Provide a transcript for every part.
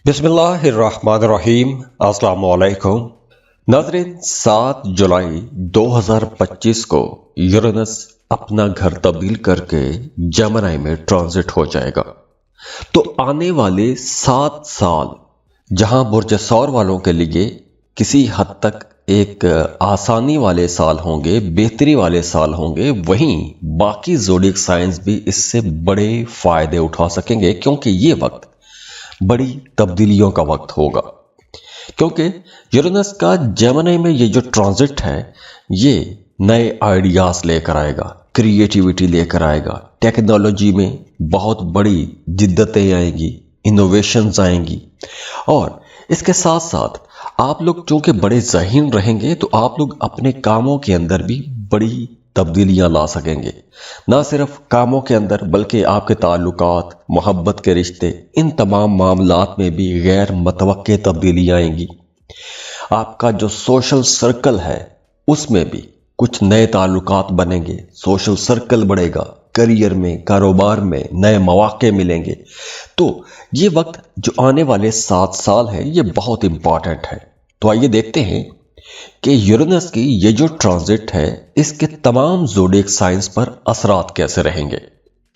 बिस्मिल्लाहिर्रहमानिर्रहीम। अस्सलाम वालेकुम नाज़रीन। 7 जुलाई 2025 को यूरेनस अपना घर तब्दील करके जेमिनी में ट्रांजिट हो जाएगा। तो आने वाले 7 साल जहां बुर्ज सौर वालों के लिए किसी हद तक एक आसानी वाले साल होंगे, बेहतरी वाले साल होंगे, वहीं बाकी ज़ोडिएक साइंस भी इससे बड़े फायदे उठा सकेंगे, क्योंकि ये वक्त बड़ी तब्दीलियों का वक्त होगा। क्योंकि यूरेनस का जेमिनी में ये जो ट्रांजिट है, ये नए आइडियाज लेकर आएगा, क्रिएटिविटी लेकर आएगा, टेक्नोलॉजी में बहुत बड़ी जिद्दतें आएंगी, इनोवेशंस आएंगी। और इसके साथ साथ आप लोग चूंकि बड़े ज़हीन रहेंगे तो आप लोग अपने कामों के अंदर भी बड़ी तब्दीलियां ला सकेंगे। ना सिर्फ कामों के अंदर बल्कि आपके ताल्लुकात, मोहब्बत के रिश्ते, इन तमाम मामलात में भी गैर मतवक्के तब्दीलियां आएंगी। आपका जो सोशल सर्कल है उसमें भी कुछ नए ताल्लुकात बनेंगे, सोशल सर्कल बढ़ेगा, करियर में, कारोबार में नए मौके मिलेंगे। तो ये वक्त जो आने वाले 7 साल है ये बहुत इंपॉर्टेंट है। तो आइए देखते हैं कि यूरेनस की ये जो ट्रांजिट है इसके तमाम ज़ोडिएक साइंस पर असरात कैसे रहेंगे।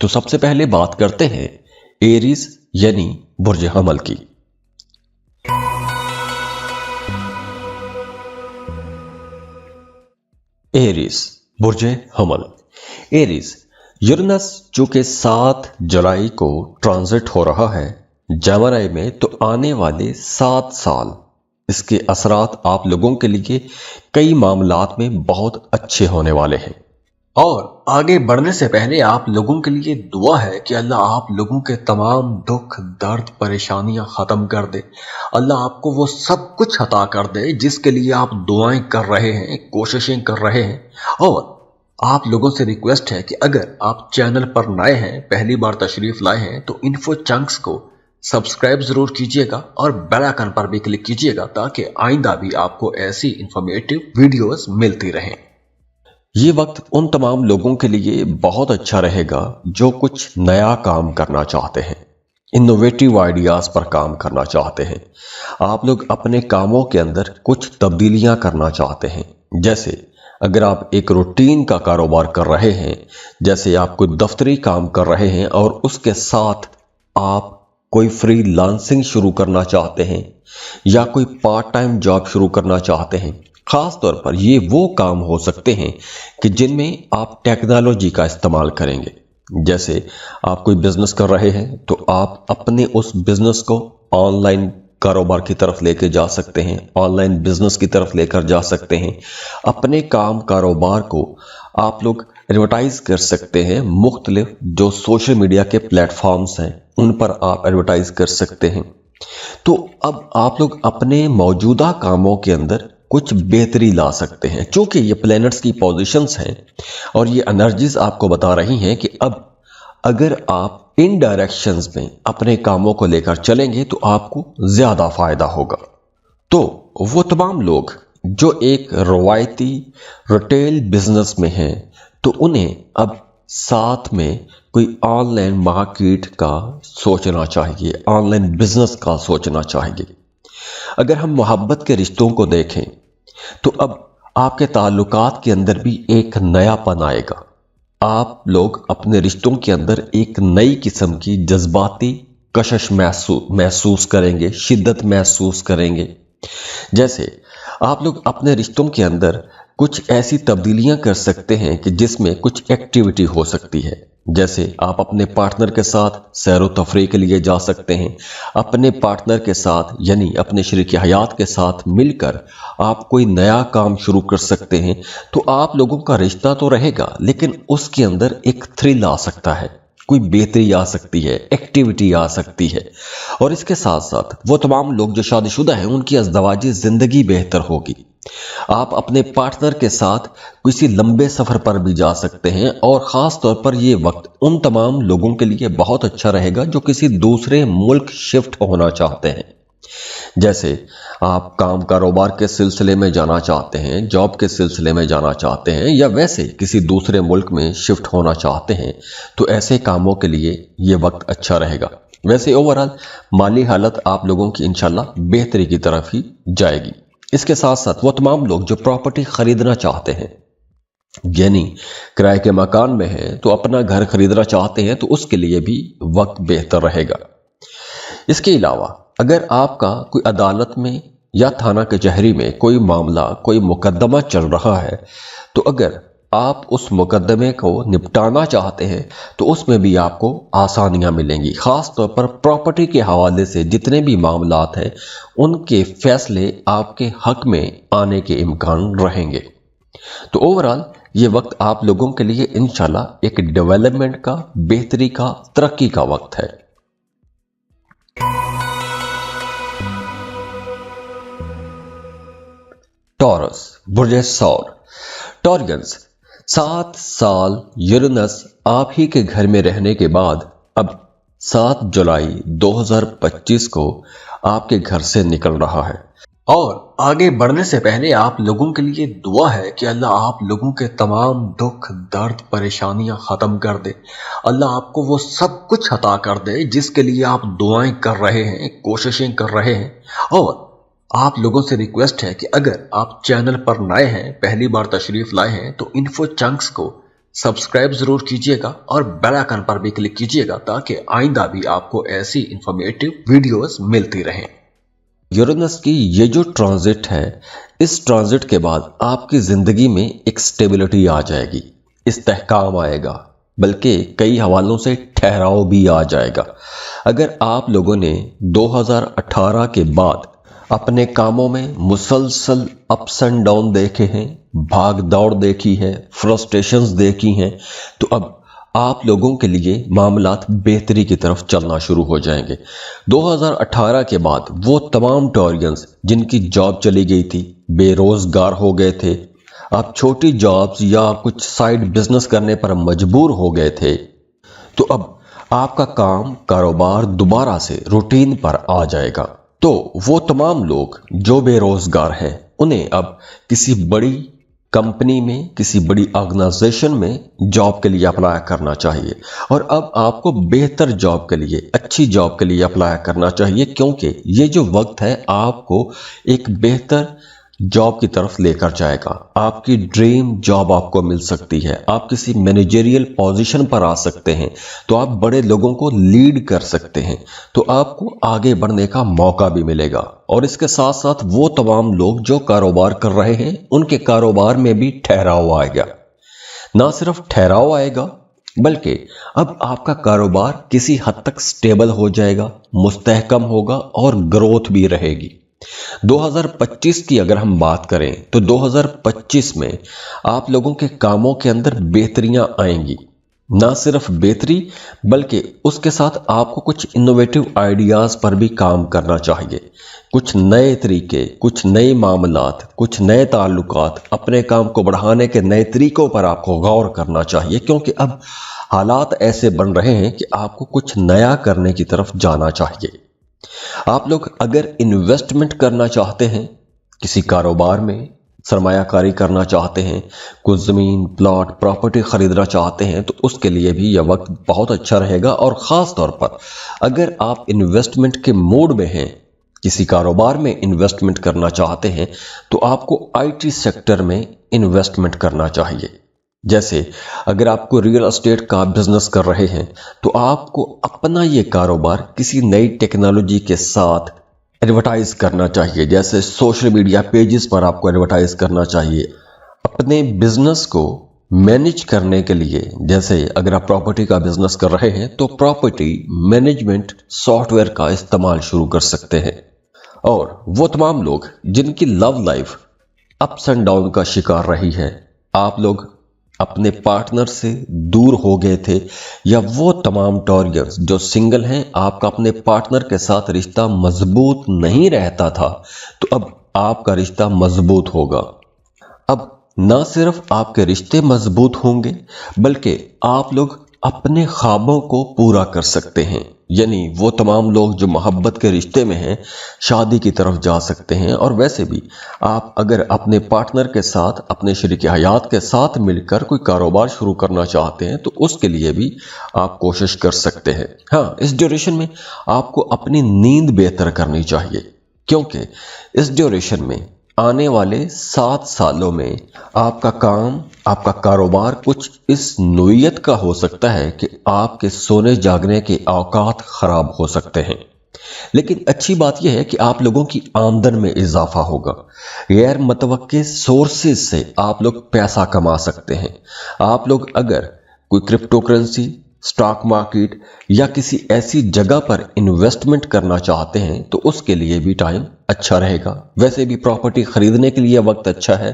तो सबसे पहले बात करते हैं एरीज यानी बुर्ज हमल की। एरीज बुर्ज हमल। एरीज यूरेनस चूंकि 7 जुलाई को ट्रांजिट हो रहा है जेमिनी में, तो आने वाले 7 साल इसके असरात आप लोगों के लिए कई मामलात में बहुत अच्छे होने वाले हैं। और आगे बढ़ने से पहले आप लोगों के लिए दुआ है कि अल्लाह आप लोगों के तमाम दुख, दर्द, परेशानियां खत्म कर दे। अल्लाह आपको वो सब कुछ अता कर दे जिसके लिए आप दुआएं कर रहे हैं, कोशिशें कर रहे हैं। और आप लोगों से रिक्वेस्ट है कि अगर आप चैनल पर नए हैं, पहली बार तशरीफ लाए हैं, तो इन्फो चंक्स को सब्सक्राइब जरूर कीजिएगा और बेल आइकन पर भी क्लिक कीजिएगा ताकि आइंदा भी आपको ऐसी इंफॉर्मेटिव वीडियोस मिलती रहें। ये वक्त उन तमाम लोगों के लिए बहुत अच्छा रहेगा जो कुछ नया काम करना चाहते हैं, इनोवेटिव आइडियाज पर काम करना चाहते हैं। आप लोग अपने कामों के अंदर कुछ तब्दीलियां करना चाहते हैं। जैसे अगर आप एक रूटीन का कारोबार कर रहे हैं, जैसे आप कोई दफ्तरी काम कर रहे हैं और उसके साथ आप कोई फ्रीलांसिंग शुरू करना चाहते हैं या कोई पार्ट टाइम जॉब शुरू करना चाहते हैं। खास तौर पर ये वो काम हो सकते हैं कि जिनमें आप टेक्नोलॉजी का इस्तेमाल करेंगे। जैसे आप कोई बिजनेस कर रहे हैं तो आप अपने उस बिजनेस को ऑनलाइन कारोबार की तरफ लेकर जा सकते हैं, ऑनलाइन बिजनेस की तरफ लेकर जा सकते हैं। अपने काम कारोबार को आप लोग एडवर्टाइज कर सकते हैं। मुख्तलिफ जो सोशल मीडिया के प्लेटफॉर्म्स हैं उन पर आप एडवर्टाइज कर सकते हैं। तो अब आप लोग अपने मौजूदा कामों के अंदर कुछ बेहतरी ला सकते हैं। चूंकि ये प्लैनेट्स की पोजीशंस हैं और ये एनर्जीज आपको बता रही हैं कि अब अगर आप इन डायरेक्शंस में अपने कामों को लेकर चलेंगे तो आपको ज्यादा फायदा होगा। तो वो तमाम लोग जो एक रवायती रिटेल बिजनेस में हैं तो उन्हें अब साथ में कोई ऑनलाइन मार्केट का सोचना चाहिए, ऑनलाइन बिजनेस का सोचना चाहिए। अगर हम मोहब्बत के रिश्तों को देखें तो अब आपके ताल्लुकात के अंदर भी एक नयापन आएगा। आप लोग अपने रिश्तों के अंदर एक नई किस्म की जज्बाती कशिश महसूस करेंगे, शिद्दत महसूस करेंगे। जैसे आप लोग अपने रिश्तों के अंदर कुछ ऐसी तब्दीलियां कर सकते हैं कि जिसमें कुछ एक्टिविटी हो सकती है। जैसे आप अपने पार्टनर के साथ सैर व तफरीह के लिए जा सकते हैं। अपने पार्टनर के साथ यानी अपने शरीक हयात के साथ मिलकर आप कोई नया काम शुरू कर सकते हैं। तो आप लोगों का रिश्ता तो रहेगा लेकिन उसके अंदर एक थ्रिल आ सकता है, कोई बेहतरी आ सकती है, एक्टिविटी आ सकती है। और इसके साथ साथ वो तमाम लोग जो शादीशुदा हैं उनकी अज़दवाजी जिंदगी बेहतर होगी। आप अपने पार्टनर के साथ किसी लंबे सफर पर भी जा सकते हैं। और खास तौर पर यह वक्त उन तमाम लोगों के लिए बहुत अच्छा रहेगा जो किसी दूसरे मुल्क शिफ्ट होना चाहते हैं। जैसे आप काम कारोबार के सिलसिले में जाना चाहते हैं, जॉब के सिलसिले में जाना चाहते हैं या वैसे किसी दूसरे मुल्क में शिफ्ट होना चाहते हैं, तो ऐसे कामों के लिए ये वक्त अच्छा रहेगा। वैसे ओवरऑल माली हालत आप लोगों की इंशाल्लाह बेहतरी की तरफ ही जाएगी। इसके साथ साथ वो तमाम लोग जो प्रॉपर्टी खरीदना चाहते हैं, यानी किराए के मकान में हैं तो अपना घर खरीदना चाहते हैं, तो उसके लिए भी वक्त बेहतर रहेगा। इसके अलावा अगर आपका कोई अदालत में या थाना कचहरी में कोई मामला, कोई मुकदमा चल रहा है, तो अगर आप उस मुकदमे को निपटाना चाहते हैं तो उसमें भी आपको आसानियां मिलेंगी। खास तौर पर प्रॉपर्टी के हवाले से जितने भी मामलात हैं उनके फैसले आपके हक में आने के इम्कान रहेंगे। तो ओवरऑल ये वक्त आप लोगों के लिए इंशाल्लाह एक डेवलपमेंट का, बेहतरी का, तरक्की का वक्त है। टॉरस, बुर्ज सौर। टॉरियंस, 7 साल यूरेनस आप ही के घर में रहने के बाद अब 7 जुलाई 2025 को आपके घर से निकल रहा है। और आगे बढ़ने से पहले आप लोगों के लिए दुआ है कि अल्लाह आप लोगों के तमाम दुख, दर्द, परेशानियां खत्म कर दे। अल्लाह आपको वो सब कुछ अता कर दे जिसके लिए आप दुआएं कर रहे हैं, कोशिशें कर रहे हैं। और आप लोगों से रिक्वेस्ट है कि अगर आप चैनल पर नए हैं, पहली बार तशरीफ लाए हैं, तो इन्फो चंक्स को सब्सक्राइब जरूर कीजिएगा और बेल आइकन पर भी क्लिक कीजिएगा ताकि आइंदा भी आपको ऐसी इंफॉर्मेटिव वीडियोस मिलती रहें। यूरेनस की ये जो ट्रांजिट है, इस ट्रांजिट के बाद आपकी जिंदगी में एक स्टेबिलिटी आ जाएगी, इस्तेहकाम आएगा, बल्कि कई हवालों से ठहराव भी आ जाएगा। अगर आप लोगों ने 2018 के बाद अपने कामों में मुसलसल अप्स एंड डाउन देखे हैं, भाग दौड़ देखी है, फ्रस्ट्रेशंस देखी हैं, तो अब आप लोगों के लिए मामलात बेहतरी की तरफ चलना शुरू हो जाएंगे। 2018 के बाद वो तमाम टॉरियंस जिनकी जॉब चली गई थी, बेरोजगार हो गए थे, आप छोटी जॉब्स या कुछ साइड बिजनेस करने पर मजबूर हो गए थे, तो अब आपका काम, कारोबार दोबारा से रूटीन पर आ जाएगा। तो वो तमाम लोग जो बेरोजगार हैं उन्हें अब किसी बड़ी कंपनी में, किसी बड़ी ऑर्गेनाइजेशन में जॉब के लिए अप्लाई करना चाहिए। और अब आपको बेहतर जॉब के लिए, अच्छी जॉब के लिए अप्लाई करना चाहिए, क्योंकि ये जो वक्त है आपको एक बेहतर जॉब की तरफ लेकर जाएगा। आपकी ड्रीम जॉब आपको मिल सकती है, आप किसी मैनेजरियल पोजीशन पर आ सकते हैं, तो आप बड़े लोगों को लीड कर सकते हैं, तो आपको आगे बढ़ने का मौका भी मिलेगा। और इसके साथ साथ वो तमाम लोग जो कारोबार कर रहे हैं उनके कारोबार में भी ठहराव आएगा। ना सिर्फ ठहराव आएगा बल्कि अब आपका कारोबार किसी हद तक स्टेबल हो जाएगा, मुस्तहकम होगा और ग्रोथ भी रहेगी। 2025 की अगर हम बात करें तो 2025 में आप लोगों के कामों के अंदर बेहतरियां आएंगी। ना सिर्फ बेहतरी बल्कि उसके साथ आपको कुछ इनोवेटिव आइडियाज पर भी काम करना चाहिए। कुछ नए तरीके, कुछ नए मामलात, कुछ नए ताल्लुकात, अपने काम को बढ़ाने के नए तरीकों पर आपको गौर करना चाहिए, क्योंकि अब हालात ऐसे बन रहे हैं कि आपको कुछ नया करने की तरफ जाना चाहिए। आप लोग अगर इन्वेस्टमेंट करना चाहते हैं, किसी कारोबार में सरमायाकारी करना चाहते हैं, कुछ ज़मीन, प्लॉट, प्रॉपर्टी खरीदना चाहते हैं, तो उसके लिए भी यह वक्त बहुत अच्छा रहेगा। और ख़ास तौर पर अगर आप इन्वेस्टमेंट के मूड में हैं, किसी कारोबार में इन्वेस्टमेंट करना चाहते हैं, तो आपको आईटी सेक्टर में इन्वेस्टमेंट करना चाहिए। जैसे अगर आपको रियल एस्टेट का बिजनेस कर रहे हैं तो आपको अपना ये कारोबार किसी नई टेक्नोलॉजी के साथ एडवर्टाइज करना चाहिए। जैसे सोशल मीडिया पेजेस पर आपको एडवर्टाइज करना चाहिए। अपने बिजनेस को मैनेज करने के लिए, जैसे अगर आप प्रॉपर्टी का बिजनेस कर रहे हैं तो प्रॉपर्टी मैनेजमेंट सॉफ्टवेयर का इस्तेमाल शुरू कर सकते हैं। और वो तमाम लोग जिनकी love life ups and down का शिकार रही है, आप लोग अपने पार्टनर से दूर हो गए थे, या वो तमाम टॉरियंस जो सिंगल हैं, आपका अपने पार्टनर के साथ रिश्ता मजबूत नहीं रहता था, तो अब आपका रिश्ता मजबूत होगा। अब ना सिर्फ आपके रिश्ते मजबूत होंगे बल्कि आप लोग अपने ख्वाबों को पूरा कर सकते हैं। यानी वो तमाम लोग जो मोहब्बत के रिश्ते में हैं शादी की तरफ जा सकते हैं। और वैसे भी आप अगर अपने पार्टनर के साथ, अपने शरीक हयात के साथ मिलकर कोई कारोबार शुरू करना चाहते हैं तो उसके लिए भी आप कोशिश कर सकते हैं। हाँ, इस ड्यूरेशन में आपको अपनी नींद बेहतर करनी चाहिए, क्योंकि इस ड्यूरेशन में आने वाले 7 सालों में आपका काम, आपका कारोबार कुछ इस नोयत का हो सकता है कि आपके सोने जागने के औकात खराब हो सकते हैं। लेकिन अच्छी बात यह है कि आप लोगों की आमदन में इजाफा होगा। गैर मुतवक्के सोर्सेज से आप लोग पैसा कमा सकते हैं। आप लोग अगर कोई क्रिप्टो करेंसी, स्टॉक मार्केट या किसी ऐसी जगह पर इन्वेस्टमेंट करना चाहते हैं तो उसके लिए भी टाइम अच्छा रहेगा। वैसे भी प्रॉपर्टी खरीदने के लिए वक्त अच्छा है।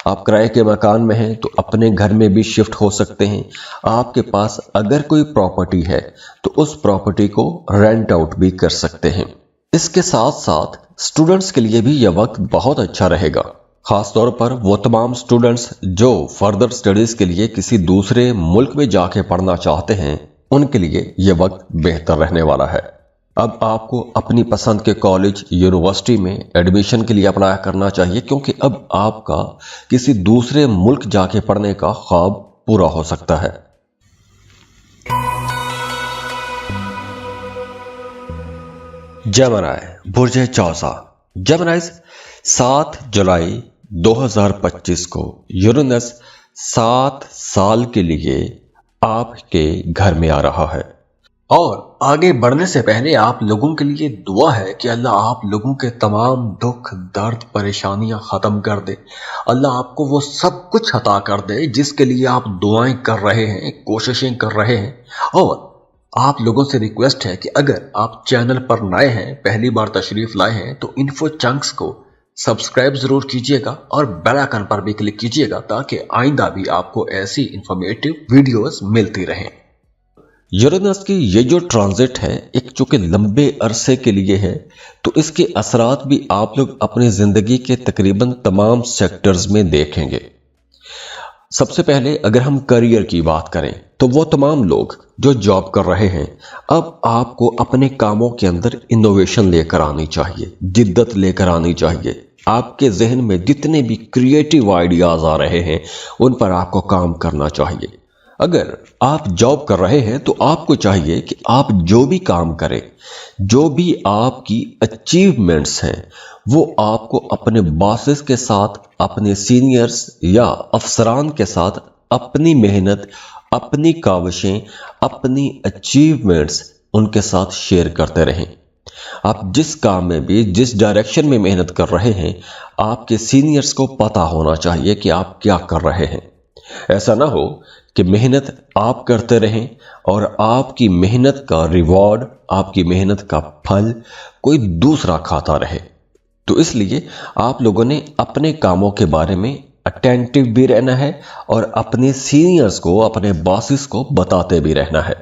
आप किराए के मकान में हैं तो अपने घर में भी शिफ्ट हो सकते हैं। आपके पास अगर कोई प्रॉपर्टी है तो उस प्रॉपर्टी को रेंट आउट भी कर सकते हैं। इसके साथ साथ स्टूडेंट्स के लिए भी यह वक्त बहुत अच्छा रहेगा, खास तौर पर वो तमाम स्टूडेंट्स जो फर्दर स्टडीज के लिए किसी दूसरे मुल्क में जाके पढ़ना चाहते हैं, उनके लिए ये वक्त बेहतर रहने वाला है। अब आपको अपनी पसंद के कॉलेज, यूनिवर्सिटी में एडमिशन के लिए अप्लाई करना चाहिए, क्योंकि अब आपका किसी दूसरे मुल्क जाके पढ़ने का ख्वाब पूरा हो सकता है। जेमिनी, बुर्ज चौसा। जेमिनीज 7 जुलाई 2025 को यूरेनस 7 साल के लिए आपके घर में आ रहा है। और आगे बढ़ने से पहले आप लोगों के लिए दुआ है कि अल्लाह आप लोगों के तमाम दुख, दर्द, परेशानियां खत्म कर दे। अल्लाह आपको वो सब कुछ अता कर दे जिसके लिए आप दुआएं कर रहे हैं, कोशिशें कर रहे हैं। और आप लोगों से रिक्वेस्ट है कि अगर आप चैनल पर नए हैं, पहली बार तशरीफ लाए हैं, तो इन्फो चंक्स को सब्सक्राइब जरूर कीजिएगा और बेल आइकन पर भी क्लिक कीजिएगा ताकि आइंदा भी आपको ऐसी इंफॉर्मेटिव वीडियोस मिलती रहें। यूरेनस की ये जो ट्रांजिट है एक चूंकि लंबे अरसे के लिए है, तो इसके असरात भी आप लोग अपनी जिंदगी के तकरीबन तमाम सेक्टर्स में देखेंगे। सबसे पहले अगर हम करियर की बात करें तो वो तमाम लोग जो जॉब कर रहे हैं, अब आपको अपने कामों के अंदर इनोवेशन लेकर आनी चाहिए, जिद्दत लेकर आनी चाहिए। आपके जहन में जितने भी क्रिएटिव आइडियाज आ रहे हैं उन पर आपको काम करना चाहिए। अगर आप जॉब कर रहे हैं तो आपको चाहिए कि आप जो भी काम करें, जो भी आपकी अचीवमेंट्स हैं, वो आपको अपने बॉसेस के साथ, अपने सीनियर्स या अफसरान के साथ अपनी मेहनत, अपनी काविशें, अपनी अचीवमेंट्स उनके साथ शेयर करते रहें। आप जिस काम में भी, जिस डायरेक्शन में मेहनत कर रहे हैं, आपके सीनियर्स को पता होना चाहिए कि आप क्या कर रहे हैं। ऐसा ना हो कि मेहनत आप करते रहें और आपकी मेहनत का रिवॉर्ड, आपकी मेहनत का फल कोई दूसरा खाता रहे। तो इसलिए आप लोगों ने अपने कामों के बारे में अटेंटिव भी रहना है और अपने सीनियर्स को, अपने बॉसेस को बताते भी रहना है।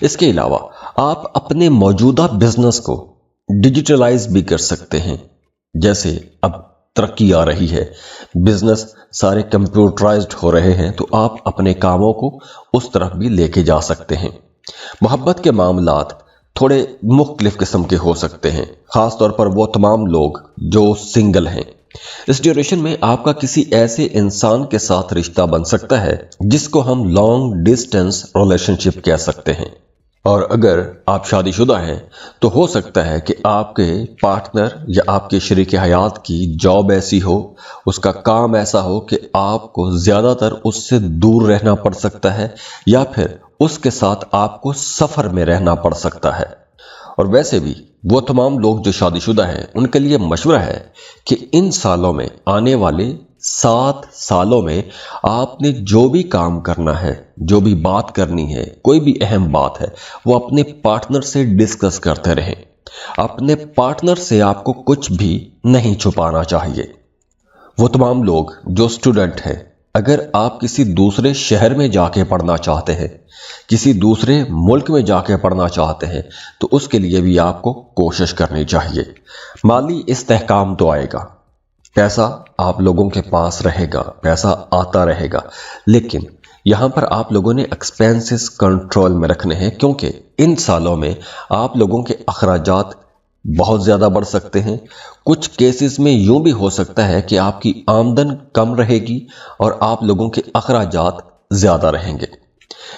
इसके अलावा आप अपने मौजूदा बिजनेस को डिजिटलाइज भी कर सकते हैं। जैसे अब तरक्की आ रही है, बिजनेस सारे कंप्यूटराइज्ड हो रहे हैं, तो आप अपने कामों को उस तरफ भी लेके जा सकते हैं। मोहब्बत के मामलात थोड़े मुख्तलिफ किस्म के हो सकते हैं, खास तौर पर वो तमाम लोग जो सिंगल हैं। इस ड्यूरेशन में आपका किसी ऐसे इंसान के साथ रिश्ता बन सकता है जिसको हम लॉन्ग डिस्टेंस रिलेशनशिप कह सकते हैं। और अगर आप शादीशुदा हैं तो हो सकता है कि आपके पार्टनर या आपके शरीक हयात की जॉब ऐसी हो, उसका काम ऐसा हो कि आपको ज़्यादातर उससे दूर रहना पड़ सकता है, या फिर उसके साथ आपको सफ़र में रहना पड़ सकता है। और वैसे भी वो तमाम लोग जो शादीशुदा हैं उनके लिए मशवरा है कि इन सालों में, आने वाले 7 सालों में आपने जो भी काम करना है, जो भी बात करनी है, कोई भी अहम बात है, वो अपने पार्टनर से डिस्कस करते रहें। अपने पार्टनर से आपको कुछ भी नहीं छुपाना चाहिए। वो तमाम लोग जो स्टूडेंट हैं, अगर आप किसी दूसरे शहर में जाके पढ़ना चाहते हैं, किसी दूसरे मुल्क में जाके पढ़ना चाहते हैं, तो उसके लिए भी आपको कोशिश करनी चाहिए। माली इस्तेहकाम तो आएगा, पैसा आप लोगों के पास रहेगा, पैसा आता रहेगा, लेकिन यहाँ पर आप लोगों ने एक्सपेंसेस कंट्रोल में रखने हैं, क्योंकि इन सालों में आप लोगों के अखराजात बहुत ज़्यादा बढ़ सकते हैं। कुछ केसेस में यूं भी हो सकता है कि आपकी आमदन कम रहेगी और आप लोगों के अखराजात ज़्यादा रहेंगे।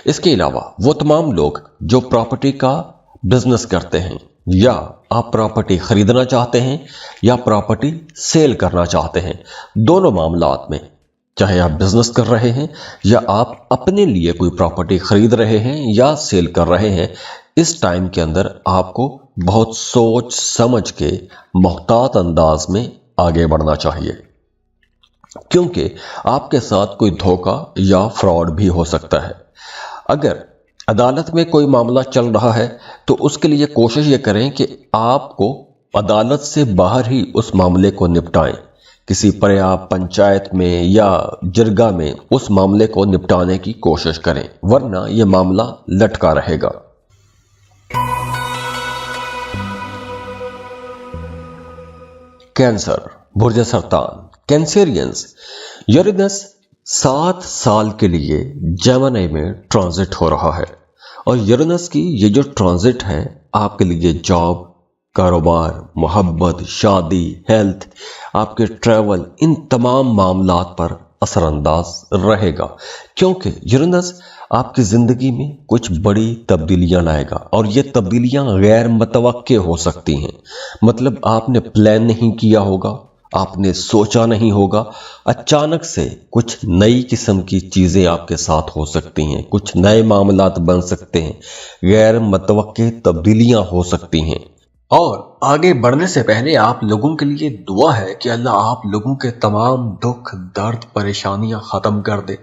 इसके अलावा वो तमाम लोग जो प्रॉपर्टी का बिजनेस करते हैं, या आप प्रॉपर्टी खरीदना चाहते हैं या प्रॉपर्टी सेल करना चाहते हैं, दोनों मामलात में, चाहे आप बिजनेस कर रहे हैं या आप अपने लिए कोई प्रॉपर्टी खरीद रहे हैं या सेल कर रहे हैं, इस टाइम के अंदर आपको बहुत सोच समझ के मुहतात अंदाज में आगे बढ़ना चाहिए, क्योंकि आपके साथ कोई धोखा या फ्रॉड भी हो सकता है। अगर अदालत में कोई मामला चल रहा है तो उसके लिए कोशिश ये करें कि आपको अदालत से बाहर ही उस मामले को निपटाएं। किसी पर्याप्त पंचायत में या जिरगा में उस मामले को निपटाने की कोशिश करें, वरना यह मामला लटका रहेगा। कैंसर, बुर्ज सरतान, कैंसेरियंस, यूरेनस 7 साल के लिए जेमिनी में ट्रांजिट हो रहा है और यूरेनस की ये जो ट्रांजिट है आपके लिए जॉब, कारोबार, मोहब्बत, शादी, हेल्थ, आपके ट्रैवल, इन तमाम मामलात पर असरअंदाज रहेगा, क्योंकि यूरेनस आपकी ज़िंदगी में कुछ बड़ी तब्दीलियां लाएगा और ये तब्दीलियां गैर मुतवक्के हो सकती हैं। मतलब आपने प्लान नहीं किया होगा, आपने सोचा नहीं होगा, अचानक से कुछ नई किस्म की चीज़ें आपके साथ हो सकती हैं, कुछ नए मामलात बन सकते हैं, गैर मुतवक्के तब्दीलियां हो सकती हैं। और आगे बढ़ने से पहले आप लोगों के लिए दुआ है कि अल्लाह आप लोगों के तमाम दुख, दर्द, परेशानियां ख़त्म कर दे।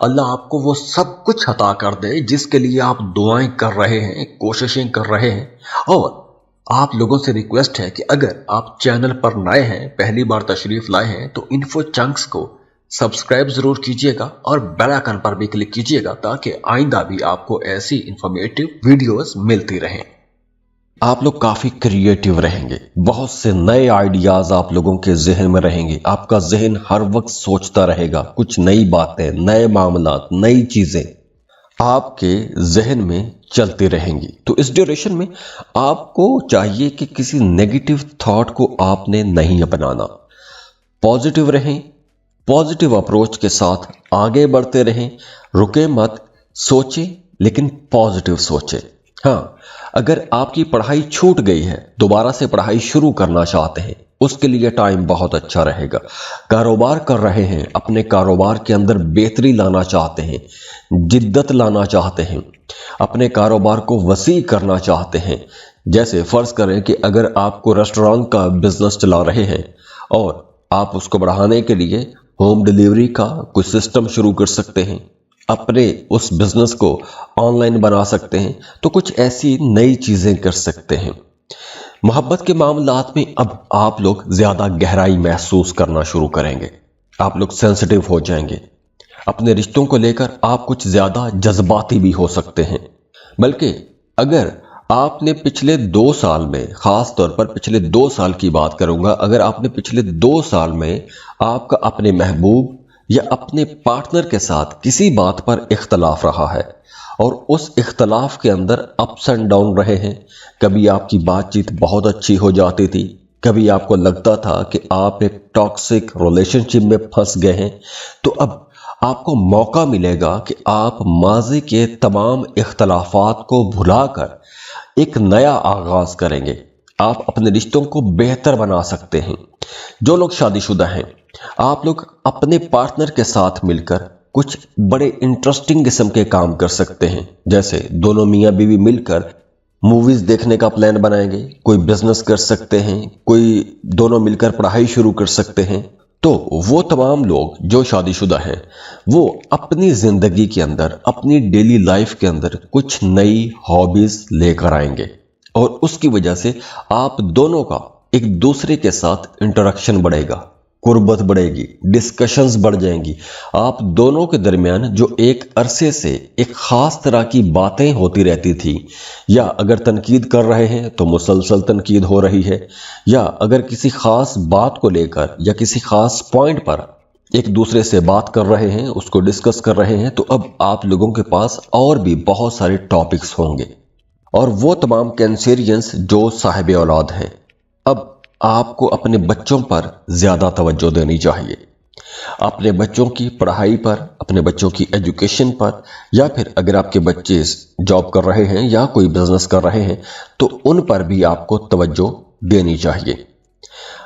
अल्लाह आपको वो सब कुछ अता कर दे जिसके लिए आप दुआएं कर रहे हैं, कोशिशें कर रहे हैं। और आप लोगों से रिक्वेस्ट है कि अगर आप चैनल पर नए हैं, पहली बार तशरीफ लाए हैं, तो इन्फो चंक्स को सब्सक्राइब जरूर कीजिएगा और बेल आइकन पर भी क्लिक कीजिएगा, ताकि आइंदा भी आपको ऐसी इंफॉर्मेटिव वीडियोस मिलती रहें। आप लोग काफ़ी क्रिएटिव रहेंगे, बहुत से नए आइडियाज़ आप लोगों के जहन में रहेंगे, आपका जहन हर वक्त सोचता रहेगा, कुछ नई बातें, नए मामलात, नई चीज़ें आपके जहन में चलती रहेंगी। तो इस ड्यूरेशन में आपको चाहिए कि किसी नेगेटिव थॉट को आपने नहीं अपनाना, पॉजिटिव रहें, पॉजिटिव अप्रोच के साथ आगे बढ़ते रहें, रुके मत, सोचें लेकिन पॉजिटिव सोचें। हाँ, अगर आपकी पढ़ाई छूट गई है, दोबारा से पढ़ाई शुरू करना चाहते हैं, उसके लिए टाइम बहुत अच्छा रहेगा। कारोबार कर रहे हैं, अपने कारोबार के अंदर बेहतरी लाना चाहते हैं, जिद्दत लाना चाहते हैं, अपने कारोबार को वसी करना चाहते हैं। जैसे फ़र्ज़ करें कि अगर आपको रेस्टोरेंट का बिजनेस चला रहे हैं और आप उसको बढ़ाने के लिए होम डिलीवरी का कोई सिस्टम शुरू कर सकते हैं, अपने उस बिजनेस को ऑनलाइन बना सकते हैं, तो कुछ ऐसी नई चीज़ें कर सकते हैं। मोहब्बत के मामलात में अब आप लोग ज़्यादा गहराई महसूस करना शुरू करेंगे, आप लोग सेंसिटिव हो जाएंगे, अपने रिश्तों को लेकर आप कुछ ज़्यादा जज्बाती भी हो सकते हैं। बल्कि अगर आपने पिछले 2 साल में, ख़ास तौर पर पिछले 2 साल की बात करूँगा, अगर आपने पिछले 2 साल में आपका अपने महबूब या अपने पार्टनर के साथ किसी बात पर इख्तलाफ रहा है और उस इख्तलाफ के अंदर अप्स एंड डाउन रहे हैं, कभी आपकी बातचीत बहुत अच्छी हो जाती थी, कभी आपको लगता था कि आप एक टॉक्सिक रिलेशनशिप में फंस गए हैं, तो अब आपको मौका मिलेगा कि आप माजी के तमाम इख्तलाफात को भुलाकर एक नया आगाज करेंगे। आप अपने रिश्तों को बेहतर बना सकते हैं। जो लोग शादीशुदा हैं, आप लोग अपने पार्टनर के साथ मिलकर कुछ बड़े इंटरेस्टिंग किस्म के काम कर सकते हैं। जैसे दोनों मियाँ बीवी मिलकर मूवीज देखने का प्लान बनाएंगे, कोई बिजनेस कर सकते हैं, कोई दोनों मिलकर पढ़ाई शुरू कर सकते हैं। तो वो तमाम लोग जो शादीशुदा हैं, वो अपनी जिंदगी के अंदर, अपनी डेली लाइफ के अंदर कुछ नई हॉबीज लेकर आएंगे और उसकी वजह से आप दोनों का एक दूसरे के साथ इंटरेक्शन बढ़ेगा, कुर्बत बढ़ेगी, डिस्कशंस बढ़ जाएंगी। आप दोनों के दरमियान जो एक अरसे से एक ख़ास तरह की बातें होती रहती थी, या अगर तनकीद कर रहे हैं तो मुसलसल तनकीद हो रही है, या अगर किसी ख़ास बात को लेकर या किसी ख़ास पॉइंट पर ایک دوسرے سے بات کر رہے ہیں، اس کو ڈسکس کر رہے ہیں، تو اب آپ لوگوں کے پاس اور بھی بہت سارے ٹاپکس ہوں گے، اور وہ تمام کینسیرینز جو صاحب اولاد ہیں، اب آپ کو اپنے بچوں پر زیادہ توجہ دینی چاہیے، اپنے بچوں کی پڑھائی پر، اپنے بچوں کی ایجوکیشن پر، یا پھر اگر آپ کے بچے جاب کر رہے ہیں یا کوئی بزنس کر رہے ہیں تو ان پر بھی آپ کو توجہ دینی چاہیے۔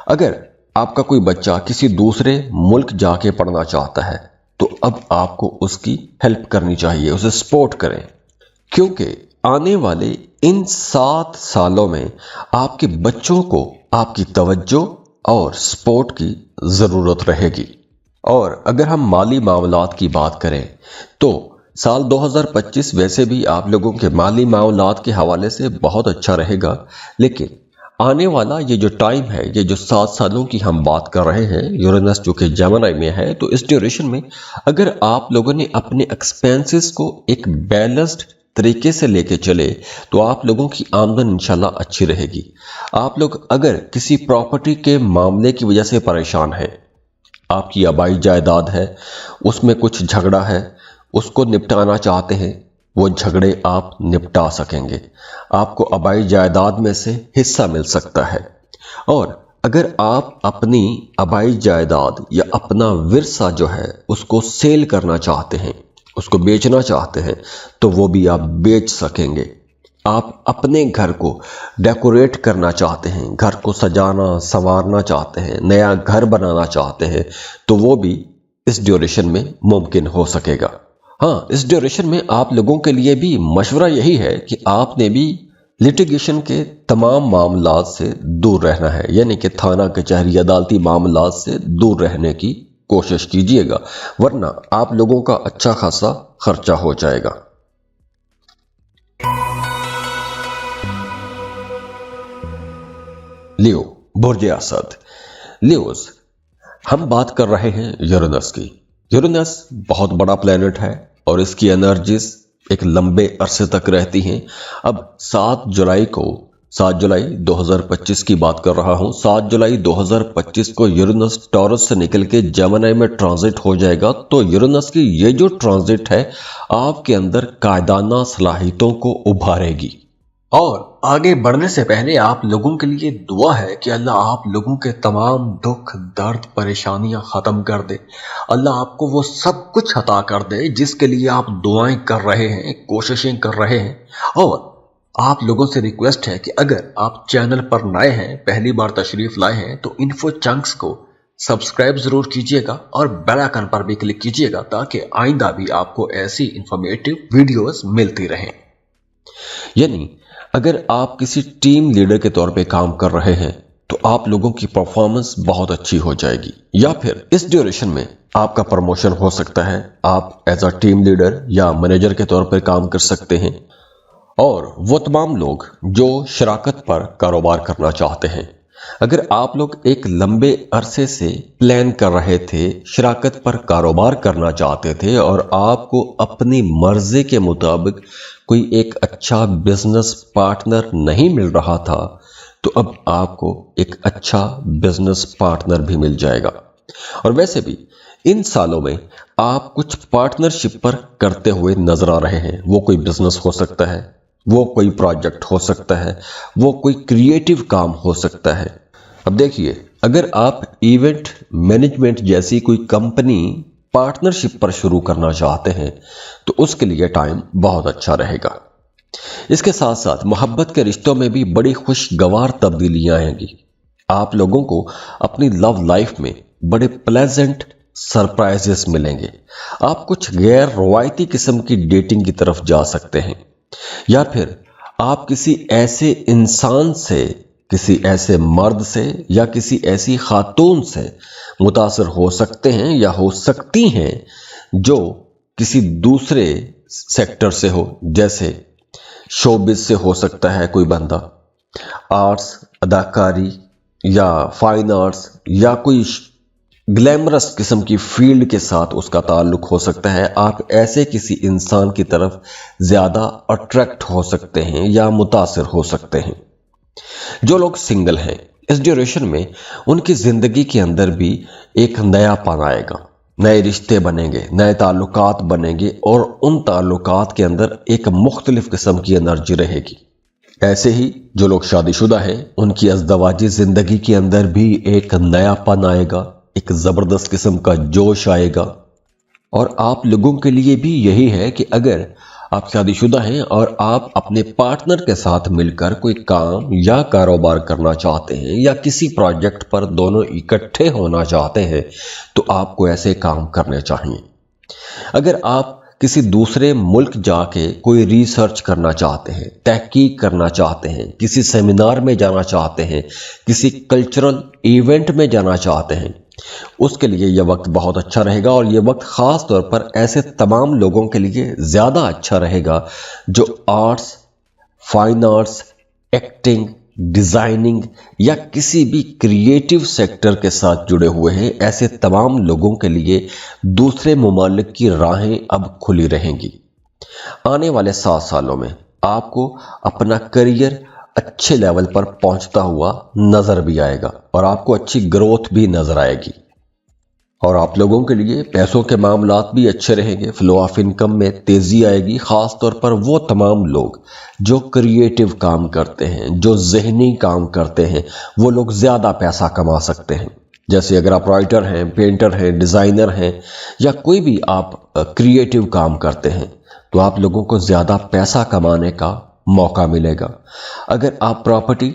اگر آپ کا کوئی بچہ کسی دوسرے ملک جا کے پڑھنا چاہتا ہے تو اب آپ کو اس کی ہیلپ کرنی چاہیے، اسے سپورٹ کریں، کیونکہ آنے والے ان 7 سالوں میں آپ کے بچوں کو آپ کی توجہ اور سپورٹ کی ضرورت رہے گی۔ اور اگر ہم مالی معاملات کی بات کریں تو سال 2025 ویسے بھی آپ لوگوں کے مالی معاملات کے حوالے سے بہت اچھا رہے گا، لیکن آنے والا یہ جو ٹائم ہے، یہ جو 7 سالوں کی ہم بات کر رہے ہیں، یورینس جو کہ جیمنائی میں ہے، تو اس ڈیوریشن میں اگر آپ لوگوں نے اپنے ایکسپینسز کو ایک بیلنسڈ طریقے سے لے کے چلے تو آپ لوگوں کی آمدن انشاءاللہ اچھی رہے گی۔ آپ لوگ اگر کسی پراپرٹی کے معاملے کی وجہ سے پریشان ہیں، آپ کی آبائی جائیداد ہے، اس میں کچھ جھگڑا ہے، اس کو نپٹانا چاہتے ہیں، وہ جھگڑے آپ نپٹا سکیں گے، آپ کو آبائی جائیداد میں سے حصہ مل سکتا ہے۔ اور اگر آپ اپنی آبائی جائیداد یا اپنا ورثہ جو ہے اس کو سیل کرنا چاہتے ہیں، اس کو بیچنا چاہتے ہیں، تو وہ بھی آپ بیچ سکیں گے۔ آپ اپنے گھر کو ڈیکوریٹ کرنا چاہتے ہیں، گھر کو سجانا سنوارنا چاہتے ہیں، نیا گھر بنانا چاہتے ہیں، تو وہ بھی اس ڈیوریشن میں ممکن ہو سکے گا۔ ہاں، اس ڈیوریشن میں آپ لوگوں کے لیے بھی مشورہ یہی ہے کہ آپ نے بھی لیٹیگیشن کے تمام معاملات سے دور رہنا ہے، یعنی کہ تھانہ کچہری عدالتی معاملات سے دور رہنے کی کوشش کیجیے گا، ورنہ آپ لوگوں کا اچھا خاصا خرچہ ہو جائے گا۔ لیو، برج اسد۔ لیوز، ہم بات کر رہے ہیں یورینس کی۔ یورینس بہت بڑا پلینٹ ہے اور اس کی انرجیز ایک لمبے عرصے تک رہتی ہیں۔ اب 7 جولائی 2025 کی بات کر رہا ہوں، 7 جولائی 2025 کو یورینس ٹورس سے نکل کے جیمنائی میں ٹرانزٹ ہو جائے گا۔ تو یورینس کی یہ جو ٹرانزٹ ہے آپ کے اندر قائدانہ صلاحیتوں کو ابھارے گی، اور آگے بڑھنے سے پہلے آپ لوگوں کے لیے دعا ہے کہ اللہ آپ لوگوں کے تمام دکھ، درد، پریشانیاں ختم کر دے، اللہ آپ کو وہ سب کچھ عطا کر دے جس کے لیے آپ دعائیں کر رہے ہیں، کوششیں کر رہے ہیں۔ اور آپ لوگوں سے ریکویسٹ ہے کہ اگر آپ چینل پر نئے ہیں، پہلی بار تشریف لائے ہیں، تو انفو چنکس کو سبسکرائب ضرور کیجیے گا اور بیل آئکن پر بھی کلک کیجیے گا تاکہ آئندہ بھی آپ کو ایسی انفارمیٹیو ویڈیوز ملتی رہیں۔ یعنی اگر آپ کسی ٹیم لیڈر کے طور پہ کام کر رہے ہیں تو آپ لوگوں کی پرفارمنس بہت اچھی ہو جائے گی، یا پھر اس ڈیوریشن میں آپ کا پروموشن ہو سکتا ہے، آپ ایز اے ٹیم لیڈر یا مینیجر کے طور پر کام کر سکتے ہیں۔ اور وہ تمام لوگ جو شراکت پر کاروبار کرنا چاہتے ہیں، اگر آپ لوگ ایک لمبے عرصے سے پلان کر رہے تھے، شراکت پر کاروبار کرنا چاہتے تھے، اور آپ کو اپنی مرضی کے مطابق کوئی ایک اچھا بزنس پارٹنر نہیں مل رہا تھا، تو اب آپ کو ایک اچھا بزنس پارٹنر بھی مل جائے گا۔ اور ویسے بھی ان سالوں میں آپ کچھ پارٹنرشپ پر کرتے ہوئے نظر آ رہے ہیں، وہ کوئی بزنس ہو سکتا ہے، وہ کوئی پروجیکٹ ہو سکتا ہے، وہ کوئی کریٹیو کام ہو سکتا ہے۔ اب دیکھیے، اگر آپ ایونٹ مینجمنٹ جیسی کوئی کمپنی پارٹنرشپ پر شروع کرنا چاہتے ہیں تو اس کے لیے ٹائم بہت اچھا رہے گا۔ اس کے ساتھ ساتھ محبت کے رشتوں میں بھی بڑی خوشگوار تبدیلیاں آئیں گی۔ آپ لوگوں کو اپنی لو لائف میں بڑے پلیزنٹ سرپرائزز ملیں گے۔ آپ کچھ غیر روایتی قسم کی ڈیٹنگ کی طرف جا سکتے ہیں، یا پھر آپ کسی ایسے انسان سے، کسی ایسے مرد سے یا کسی ایسی خاتون سے متاثر ہو سکتے ہیں یا ہو سکتی ہیں جو کسی دوسرے سیکٹر سے ہو، جیسے شوبز سے ہو سکتا ہے کوئی بندہ، آرٹس، اداکاری یا فائن آرٹس یا کوئی گلیمرس قسم کی فیلڈ کے ساتھ اس کا تعلق ہو سکتا ہے۔ آپ ایسے کسی انسان کی طرف زیادہ اٹریکٹ ہو سکتے ہیں یا متاثر ہو سکتے ہیں۔ جو لوگ سنگل ہیں، اس ڈیوریشن میں ان کی زندگی کے اندر بھی ایک نیا پن آئے گا، नए रिश्ते बनेंगे, नए ताल्लुकात बनेंगे और उन ताल्लुकात के अंदर एक मुख्तलिफ किस्म की एनर्जी रहेगी। ऐसे ही जो लोग शादीशुदा हैं उनकी अज़दवाजी ज़िंदगी के अंदर भी एक नयापन आएगा, एक ज़बरदस्त किस्म का जोश आएगा। और आप लोगों के लिए भी यही है कि अगर आप शादीशुदा हैं और आप अपने पार्टनर के साथ मिलकर कोई काम या कारोबार करना चाहते हैं या किसी प्रोजेक्ट पर दोनों इकट्ठे होना चाहते हैं तो आपको ऐसे काम करने चाहिए। अगर आप किसी दूसरे मुल्क जाके कोई रिसर्च करना चाहते हैं, तहकीक करना चाहते हैं, किसी सेमिनार में जाना चाहते हैं, किसी कल्चरल इवेंट में जाना चाहते हैं, उसके लिए यह वक्त बहुत अच्छा रहेगा। और यह वक्त ख़ास तौर पर ऐसे तमाम लोगों के लिए ज़्यादा अच्छा रहेगा जो arts, fine arts, acting, designing या किसी भी क्रिएटिव सेक्टर के साथ जुड़े हुए हैं। ऐसे तमाम लोगों के लिए दूसरे मुमालिक की राहें अब खुली रहेंगी। आने वाले 7 सालों में आपको अपना करियर अच्छे लेवल पर पहुंचता हुआ नजर भी आएगा और आपको अच्छी ग्रोथ भी नजर आएगी। और आप लोगों के लिए पैसों के मामलात भी अच्छे रहेंगे, फ्लो ऑफ इनकम में तेजी आएगी। खास तौर पर वो तमाम लोग जो क्रिएटिव काम करते हैं, जो जहनी काम करते हैं, वो लोग ज्यादा पैसा कमा सकते हैं। जैसे अगर आप राइटर हैं, पेंटर हैं, डिजाइनर हैं या कोई भी आप क्रिएटिव काम करते हैं तो आप लोगों को ज्यादा पैसा कमाने का मौका मिलेगा। अगर आप प्रॉपर्टी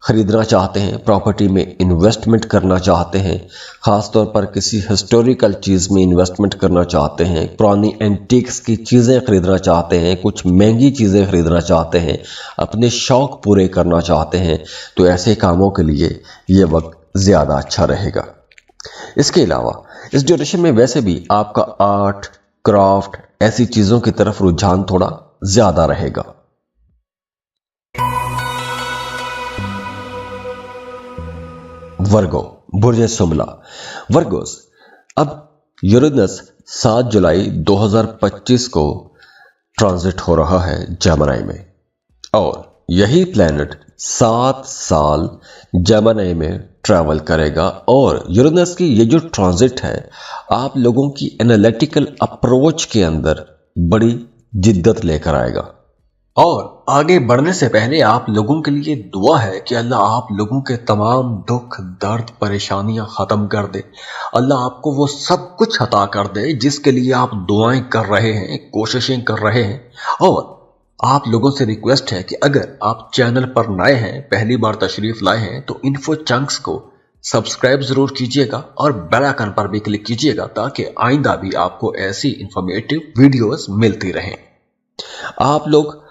खरीदना चाहते हैं, प्रॉपर्टी में इन्वेस्टमेंट करना चाहते हैं, ख़ास तौर पर किसी हिस्टोरिकल चीज़ में इन्वेस्टमेंट करना चाहते हैं, पुरानी एंटीक्स की चीज़ें खरीदना चाहते हैं, कुछ महंगी चीज़ें खरीदना चाहते हैं, अपने शौक़ पूरे करना चाहते हैं, तो ऐसे कामों के लिए ये वक्त ज़्यादा अच्छा रहेगा। इसके अलावा इस ड्यूरेशन में वैसे भी आपका आर्ट, क्राफ्ट, ऐसी चीज़ों की तरफ रुझान थोड़ा ज़्यादा रहेगा। वर्गो, बुर्ज सुमला। वर्गोस, अब यूरेनस 7 जुलाई 2025 को ट्रांजिट हो रहा है जेमिनी में और यही प्लैनेट 7 साल जेमिनी में ट्रैवल करेगा। और यूरेनस की ये जो ट्रांजिट है आप लोगों की एनालिटिकल अप्रोच के अंदर बड़ी जिद्दत लेकर आएगा। और आगे बढ़ने से पहले आप लोगों के लिए दुआ है कि अल्लाह आप लोगों के तमाम दुख, दर्द, परेशानियां ख़त्म कर दे। अल्लाह आपको वो सब कुछ अता कर दे जिसके लिए आप दुआएं कर रहे हैं, कोशिशें कर रहे हैं। और आप लोगों से रिक्वेस्ट है कि अगर आप चैनल पर नए हैं, पहली बार तशरीफ लाए हैं, तो इन्फो चंक्स को सब्सक्राइब ज़रूर कीजिएगा और बेल आइकन पर भी क्लिक कीजिएगा ताकि आइंदा भी आपको ऐसी इंफॉर्मेटिव वीडियोस मिलती रहें। आप लोग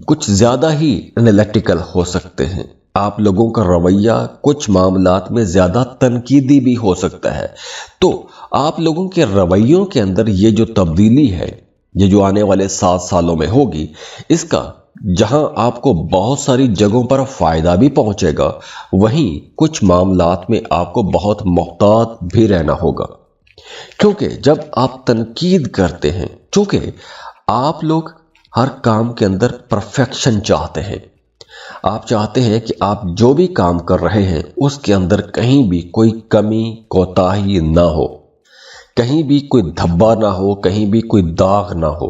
कुछ ज्यादा ही एनालिटिकल हो सकते हैं, आप लोगों का रवैया कुछ मामलात में ज्यादा तनकीदी भी हो सकता है। तो आप लोगों के रवैयों के अंदर ये जो तब्दीली है, ये जो आने वाले 7 सालों में होगी, इसका जहां आपको बहुत सारी जगहों पर फायदा भी पहुंचेगा, वहीं कुछ मामलात में आपको बहुत मुहतात भी रहना होगा। क्योंकि जब आप तनकीद करते हैं, चूंकि आप लोग हर काम के अंदर परफेक्शन चाहते हैं, आप चाहते हैं कि आप जो भी काम कर रहे हैं उसके अंदर कहीं भी कोई कमी, कोताही ना हो, कहीं भी कोई धब्बा ना हो, कहीं भी कोई दाग ना हो।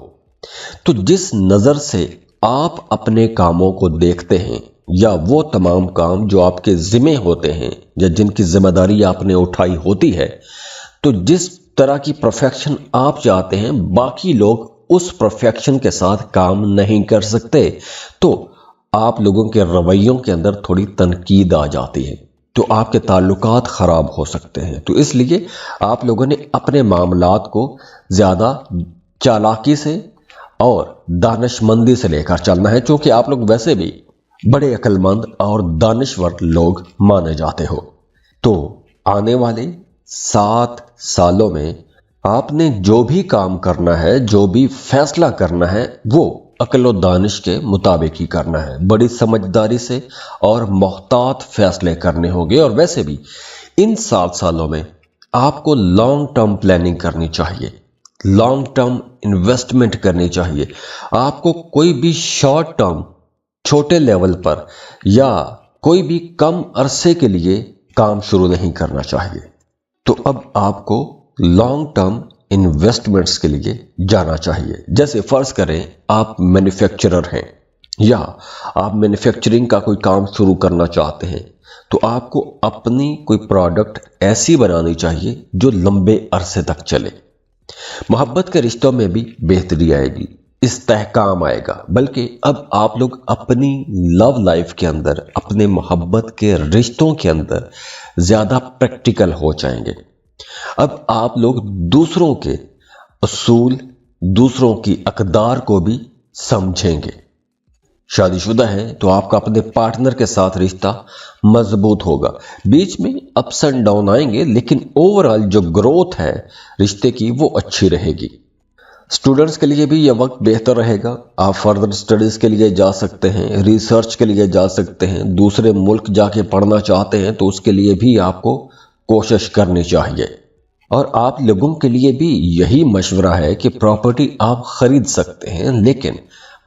तो जिस नज़र से आप अपने कामों को देखते हैं या वो तमाम काम जो आपके ज़िम्मे होते हैं या जिनकी जिम्मेदारी आपने उठाई होती है, तो जिस तरह की परफेक्शन आप चाहते हैं बाकी लोग उस परफेक्शन के साथ काम नहीं कर सकते, तो आप लोगों के रवैयों के अंदर थोड़ी तनकीद आ जाती है, तो आपके ताल्लुकात ख़राब हो सकते हैं। तो इसलिए आप लोगों ने अपने मामलात को ज़्यादा चालाकी से और दानिशमंदी से लेकर चलना है, क्योंकि आप लोग वैसे भी बड़े अक्लमंद और दानिशवर लोग माने जाते हो। तो आने वाले 7 सालों में आपने जो भी काम करना है, जो भी फैसला करना है, वो अक्ल और दानिश के मुताबिक ही करना है। बड़ी समझदारी से और मुहतात फैसले करने होंगे। और वैसे भी इन 7 सालों में आपको लॉन्ग टर्म प्लानिंग करनी चाहिए, लॉन्ग टर्म इन्वेस्टमेंट करनी चाहिए। आपको कोई भी शॉर्ट टर्म छोटे लेवल पर या कोई भी कम अरसे के लिए काम शुरू नहीं करना चाहिए। तो अब आपको लॉन्ग टर्म इन्वेस्टमेंट्स के लिए जाना चाहिए। जैसे फर्ज करें आप मैन्युफैक्चरर हैं या आप मैन्युफैक्चरिंग का कोई काम शुरू करना चाहते हैं, तो आपको अपनी कोई प्रोडक्ट ऐसी बनानी चाहिए जो लंबे अरसे तक चले। मोहब्बत के रिश्तों में भी बेहतरी आएगी, इस्तेहकाम आएगा, बल्कि अब आप लोग अपनी लव लाइफ के अंदर, अपने मोहब्बत के रिश्तों के अंदर ज़्यादा प्रैक्टिकल हो जाएंगे। अब आप लोग दूसरों के असूल, दूसरों की अकदार को भी समझेंगे। शादीशुदा है तो आपका अपने पार्टनर के साथ रिश्ता मजबूत होगा। बीच में अप्स एंड डाउन आएंगे, लेकिन ओवरऑल जो ग्रोथ है रिश्ते की वो अच्छी रहेगी। स्टूडेंट्स के लिए भी यह वक्त बेहतर रहेगा। आप फर्दर स्टडीज के लिए जा सकते हैं, रिसर्च के लिए जा सकते हैं, दूसरे मुल्क जाके पढ़ना चाहते हैं तो उसके लिए भी आपको कोशिश करनी चाहिए। और आप लोगों के लिए भी यही मशवरा है कि प्रॉपर्टी आप खरीद सकते हैं, लेकिन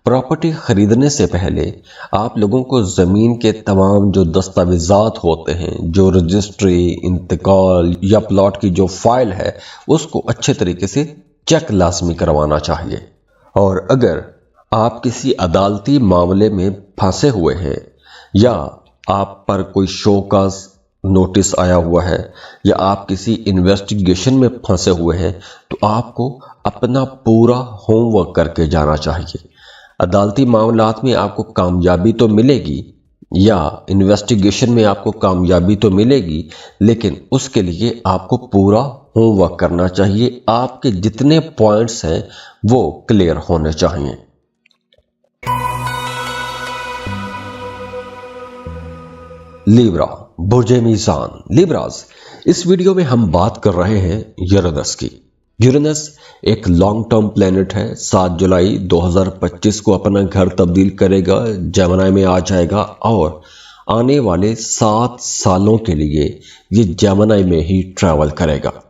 प्रॉपर्टी खरीदने से पहले आप लोगों को ज़मीन के तमाम जो दस्तावेज़ात होते हैं, जो रजिस्ट्री, इंतकाल या प्लॉट की जो फाइल है, उसको अच्छे तरीके से चेक लाजमी करवाना चाहिए। और अगर आप किसी अदालती मामले में फंसे हुए हैं या आप पर कोई शोकॉज नोटिस आया हुआ है या आप किसी इन्वेस्टिगेशन में फंसे हुए हैं, तो आपको अपना पूरा होमवर्क करके जाना चाहिए। अदालती मामलात में आपको कामयाबी तो मिलेगी या इन्वेस्टिगेशन में आपको कामयाबी तो मिलेगी, लेकिन उसके लिए आपको पूरा होमवर्क करना चाहिए। आपके जितने पॉइंट्स हैं वो क्लियर होने चाहिए। लिब्रा, बुर्जे मीज़ान, लिब्रास। इस वीडियो में हम बात कर रहे हैं यूरेनस की। यूरेनस एक लॉन्ग टर्म प्लेनेट है। 7 जुलाई 2025 को अपना घर तब्दील करेगा, जेमिनी में आ जाएगा और आने वाले 7 सालों के लिए ये जेमिनी में ही ट्रैवल करेगा।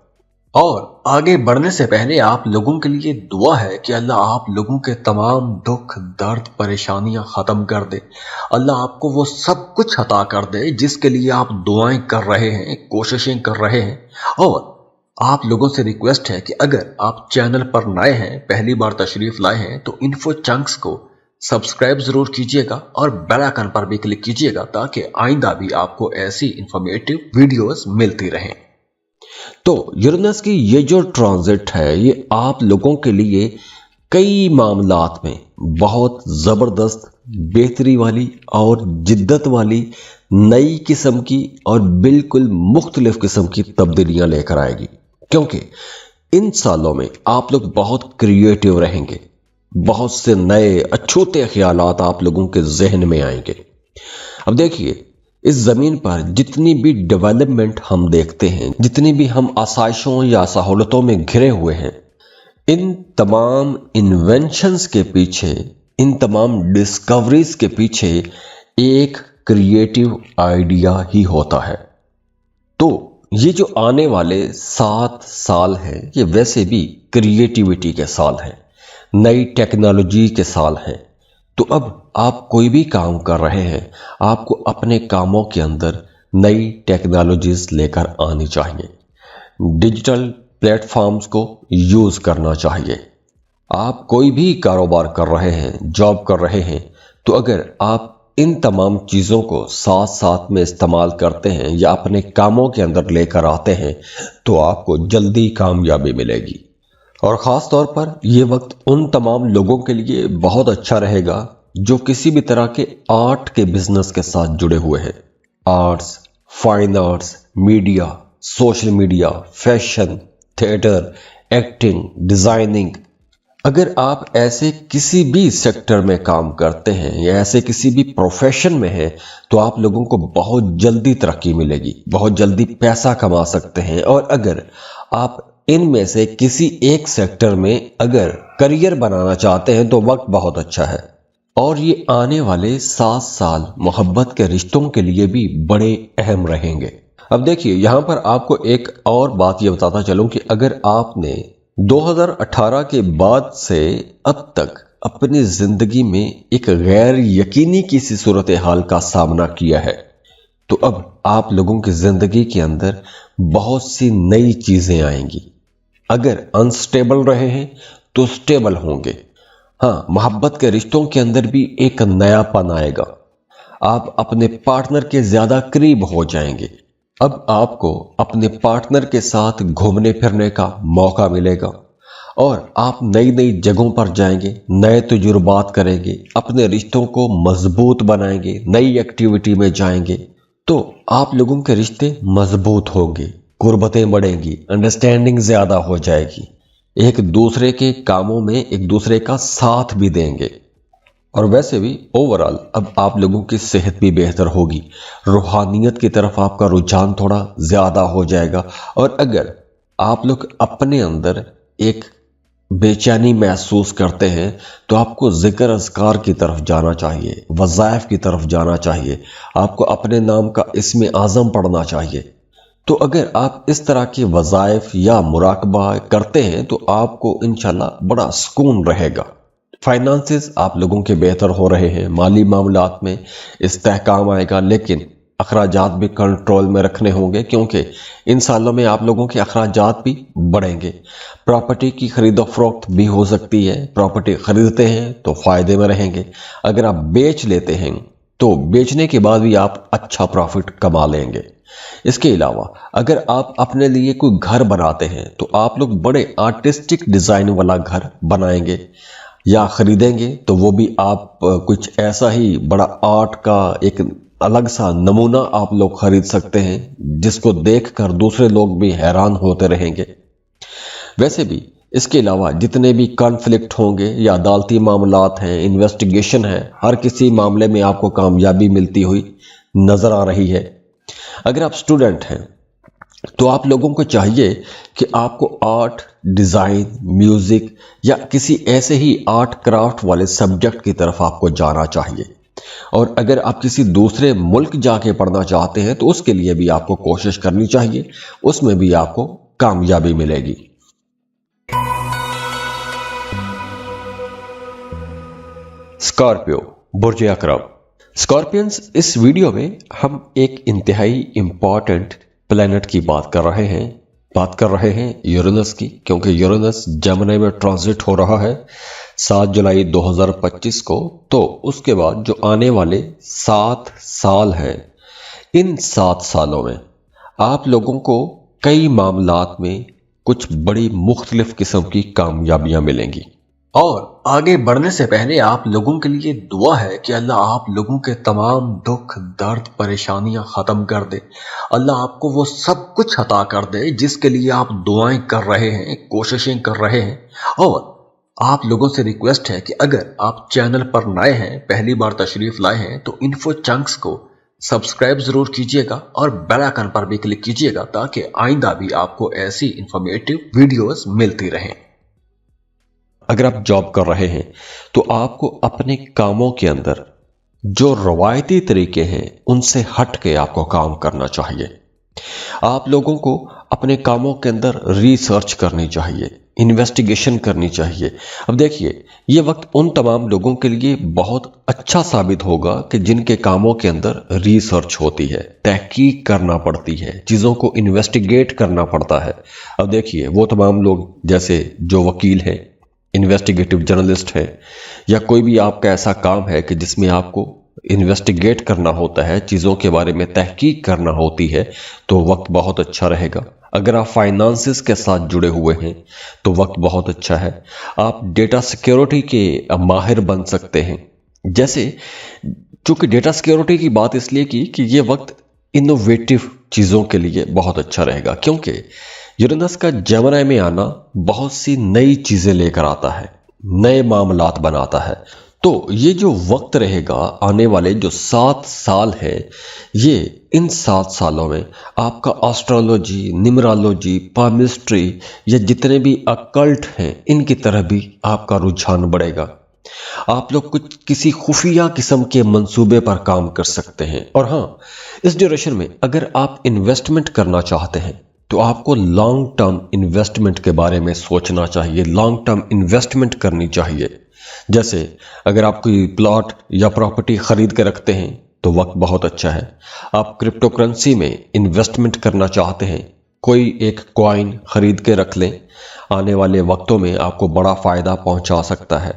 और आगे बढ़ने से पहले आप लोगों के लिए दुआ है कि अल्लाह आप लोगों के तमाम दुख, दर्द, परेशानियां खत्म कर दे। अल्लाह आपको वो सब कुछ अता कर दे जिसके लिए आप दुआएं कर रहे हैं, कोशिशें कर रहे हैं। और आप लोगों से रिक्वेस्ट है कि अगर आप चैनल पर नए हैं, पहली बार तशरीफ लाए हैं, तो इन्फो चंक्स को सब्सक्राइब जरूर कीजिएगा और बेल आइकन पर भी क्लिक कीजिएगा ताकि आइंदा भी आपको ऐसी इंफॉर्मेटिव वीडियोस मिलती रहें। तो यूरेनस की ये जो ट्रांजिट है, ये आप लोगों के लिए कई मामलात में बहुत जबरदस्त, बेहतरी वाली और जिद्दत वाली नई किस्म की और बिल्कुल मुख्तलिफ किस्म की तब्दीलियां लेकर आएगी, क्योंकि इन सालों में आप लोग बहुत क्रिएटिव रहेंगे। बहुत से नए अछूते ख्यालात आप लोगों के जहन में आएंगे। अब देखिए, इस जमीन पर जितनी भी डेवलपमेंट हम देखते हैं, जितनी भी हम आसाइशों या सहूलतों में घिरे हुए हैं, इन तमाम इन्वेंशंस के पीछे, इन तमाम डिस्कवरीज के पीछे एक क्रिएटिव आइडिया ही होता है। तो ये जो आने वाले 7 साल हैं, ये वैसे भी क्रिएटिविटी के साल हैं, नई टेक्नोलॉजी के साल हैं। तो अब आप कोई भी काम कर रहे हैं, आपको अपने कामों के अंदर नई टेक्नोलॉजीज लेकर आनी चाहिए। डिजिटल प्लेटफॉर्म्स को यूज करना चाहिए। आप कोई भी कारोबार कर रहे हैं, जॉब कर रहे हैं, तो अगर आप इन तमाम चीज़ों को साथ साथ में इस्तेमाल करते हैं या अपने कामों के अंदर लेकर आते हैं, तो आपको जल्दी कामयाबी मिलेगी। और ख़ास तौर पर यह वक्त उन तमाम लोगों के लिए बहुत अच्छा रहेगा जो किसी भी तरह के आर्ट के बिजनेस के साथ जुड़े हुए हैं। Arts, fine arts, media, social media, fashion, theatre, acting, designing. अगर आप ऐसे किसी भी सेक्टर में काम करते हैं या ऐसे किसी भी प्रोफेशन में हैं, तो आप लोगों को बहुत जल्दी तरक्की मिलेगी, बहुत जल्दी पैसा कमा सकते हैं। और अगर आप इनमें से किसी एक सेक्टर में अगर करियर बनाना चाहते हैं, तो वक्त बहुत अच्छा है। और ये आने वाले 7 साल मोहब्बत के रिश्तों के लिए भी बड़े अहम रहेंगे। अब देखिए, यहाँ पर आपको एक और बात ये बताता चलूं कि अगर आपने 2018 के बाद से अब तक अपनी जिंदगी में एक गैर यकीनी किसी सूरत हाल का सामना किया है, तो अब आप लोगों की जिंदगी के अंदर बहुत सी नई चीजें आएंगी, अगर अनस्टेबल रहे हैं तो स्टेबल होंगे। हाँ, मोहब्बत के रिश्तों के अंदर भी एक नयापन आएगा। आप अपने पार्टनर के ज्यादा करीब हो जाएंगे। अब आपको अपने पार्टनर के साथ घूमने फिरने का मौका मिलेगा और आप नई नई जगहों पर जाएंगे, नए तजुर्बात करेंगे, अपने रिश्तों को मजबूत बनाएंगे, नई एक्टिविटी में जाएंगे, तो आप लोगों के रिश्ते मजबूत होंगे, गुर्बतें बढ़ेंगी, अंडरस्टैंडिंग ज्यादा हो जाएगी, एक दूसरे के कामों में एक दूसरे का साथ भी देंगे। और वैसे भी ओवरऑल अब आप लोगों की सेहत भी बेहतर होगी, रूहानियत की तरफ आपका रुझान थोड़ा ज्यादा हो जाएगा। और अगर आप लोग अपने अंदर एक बेचैनी महसूस करते हैं तो आपको जिक्र अज़कार की तरफ जाना चाहिए, वज़ाइफ की तरफ जाना चाहिए, आपको अपने नाम का इस्म आज़म पढ़ना चाहिए। तो अगर आप इस तरह के वज़ाइफ या मुराकबा करते हैं तो आपको इंशाल्लाह बड़ा सुकून रहेगा। फाइनेंसेस आप लोगों के बेहतर हो रहे हैं, माली मामलात में इस्तेहकाम आएगा, लेकिन अखराजात भी कंट्रोल में रखने होंगे क्योंकि इन सालों में आप लोगों के अखराजात भी बढ़ेंगे। प्रॉपर्टी की खरीदो फरोख्त भी हो सकती है। प्रॉपर्टी खरीदते हैं तो फायदे में रहेंगे, अगर आप बेच लेते हैं तो बेचने के बाद भी आप अच्छा प्रॉफिट कमा लेंगे। इसके अलावा अगर आप अपने लिए कोई घर बनाते हैं तो आप लोग बड़े आर्टिस्टिक डिजाइन वाला घर बनाएंगे या खरीदेंगे, तो वो भी आप कुछ ऐसा ही बड़ा आर्ट का एक अलग सा नमूना आप लोग खरीद सकते हैं जिसको देखकर दूसरे लोग भी हैरान होते रहेंगे। वैसे भी इसके अलावा जितने भी कॉन्फ्लिक्ट होंगे या अदालती मामलात हैं, इन्वेस्टिगेशन है, हर किसी मामले में आपको कामयाबी मिलती हुई नजर आ रही है। अगर आप स्टूडेंट हैं तो आप लोगों को चाहिए कि आपको आर्ट, डिजाइन, म्यूजिक या किसी ऐसे ही आर्ट क्राफ्ट वाले सब्जेक्ट की तरफ आपको जाना चाहिए। और अगर आप किसी दूसरे मुल्क जाके पढ़ना चाहते हैं तो उसके लिए भी आपको कोशिश करनी चाहिए, उसमें भी आपको कामयाबी मिलेगी। स्कॉर्पियो, बुर्ज अकरब। स्कॉर्पियंस, इस वीडियो में हम एक इंतहाई इंपॉर्टेंट प्लैनेट की बात कर रहे हैं यूरेनस की, क्योंकि यूरेनस जेमिनी में ट्रांजिट हो रहा है 7 जुलाई 2025 को। तो उसके बाद जो आने वाले 7 साल हैं, इन 7 सालों में आप लोगों को कई मामलात में कुछ बड़ी मुख्तलिफ किस्म की कामयाबियां मिलेंगी। और आगे बढ़ने से पहले आप लोगों के लिए दुआ है कि अल्लाह आप लोगों के तमाम दुख, दर्द, परेशानियां खत्म कर दे। अल्लाह आपको वो सब कुछ अता कर दे जिसके लिए आप दुआएं कर रहे हैं, कोशिशें कर रहे हैं। और आप लोगों से रिक्वेस्ट है कि अगर आप चैनल पर नए हैं, पहली बार तशरीफ लाए हैं, तो इन्फो चंक्स को सब्सक्राइब जरूर कीजिएगा और बेल आइकन पर भी क्लिक कीजिएगा ताकि आइंदा भी आपको ऐसी इंफॉर्मेटिव वीडियोस मिलती रहें। अगर आप जॉब कर रहे हैं तो आपको अपने कामों के अंदर जो रवायती तरीके हैं उनसे हट के आपको काम करना चाहिए। आप लोगों को अपने कामों के अंदर रिसर्च करनी चाहिए, इन्वेस्टिगेशन करनी चाहिए। अब देखिए, ये वक्त उन तमाम लोगों के लिए बहुत अच्छा साबित होगा कि जिनके कामों के अंदर रिसर्च होती है, तहकीक करना पड़ती है, चीज़ों को इन्वेस्टिगेट करना पड़ता है। अब देखिए, वो तमाम लोग जैसे जो वकील हैं, इन्वेस्टिगेटिव जर्नलिस्ट है, या कोई भी आपका ऐसा काम है कि जिसमें आपको इन्वेस्टिगेट करना होता है, चीज़ों के बारे में तहकीक करना होती है, तो वक्त बहुत अच्छा रहेगा। अगर आप फाइनेंसेस के साथ जुड़े हुए हैं तो वक्त बहुत अच्छा है। आप डेटा सिक्योरिटी के माहिर बन सकते हैं। जैसे चूंकि डेटा सिक्योरिटी की बात इसलिए की कि ये वक्त इनोवेटिव चीज़ों के लिए बहुत अच्छा रहेगा, क्योंकि यूरेनस का जेमिनी में आना बहुत सी नई चीजें लेकर आता है, नए मामलात बनाता है। तो ये जो वक्त रहेगा, आने वाले जो 7 साल है, ये इन 7 सालों में आपका एस्ट्रोलॉजी, न्यूमरोलॉजी, पामिस्ट्री या जितने भी अकल्ट हैं, इनकी तरफ भी आपका रुझान बढ़ेगा। आप लोग कुछ किसी खुफिया किस्म के मंसूबे पर काम कर सकते हैं। और हाँ, इस ड्यूरेशन में अगर आप इन्वेस्टमेंट करना चाहते हैं तो आपको लॉन्ग टर्म इन्वेस्टमेंट के बारे में सोचना चाहिए, लॉन्ग टर्म इन्वेस्टमेंट करनी चाहिए। जैसे अगर आप कोई प्लॉट या प्रॉपर्टी खरीद के रखते हैं तो वक्त बहुत अच्छा है। आप क्रिप्टो करेंसी में इन्वेस्टमेंट करना चाहते हैं, कोई एक कॉइन खरीद के रख लें, आने वाले वक्तों में आपको बड़ा फायदा पहुंचा सकता है।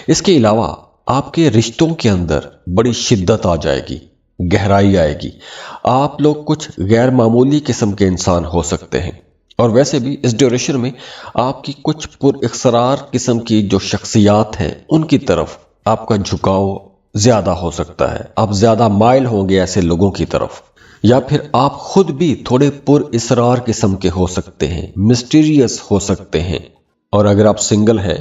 इसके अलावा आपके रिश्तों के अंदर बड़ी शिद्दत आ जाएगी, गहराई आएगी। आप लोग कुछ गैर मामूली किस्म के इंसान हो सकते हैं। और वैसे भी इस ड्यूरेशन में आपकी कुछ पुरइकरार किस्म की जो शख्सियात हैं उनकी तरफ आपका झुकाव ज्यादा हो सकता है। आप ज्यादा माइल होंगे ऐसे लोगों की तरफ, या फिर आप खुद भी थोड़े पुरइसरार किस्म के हो सकते हैं, मिस्टीरियस हो सकते हैं। और अगर आप सिंगल हैं,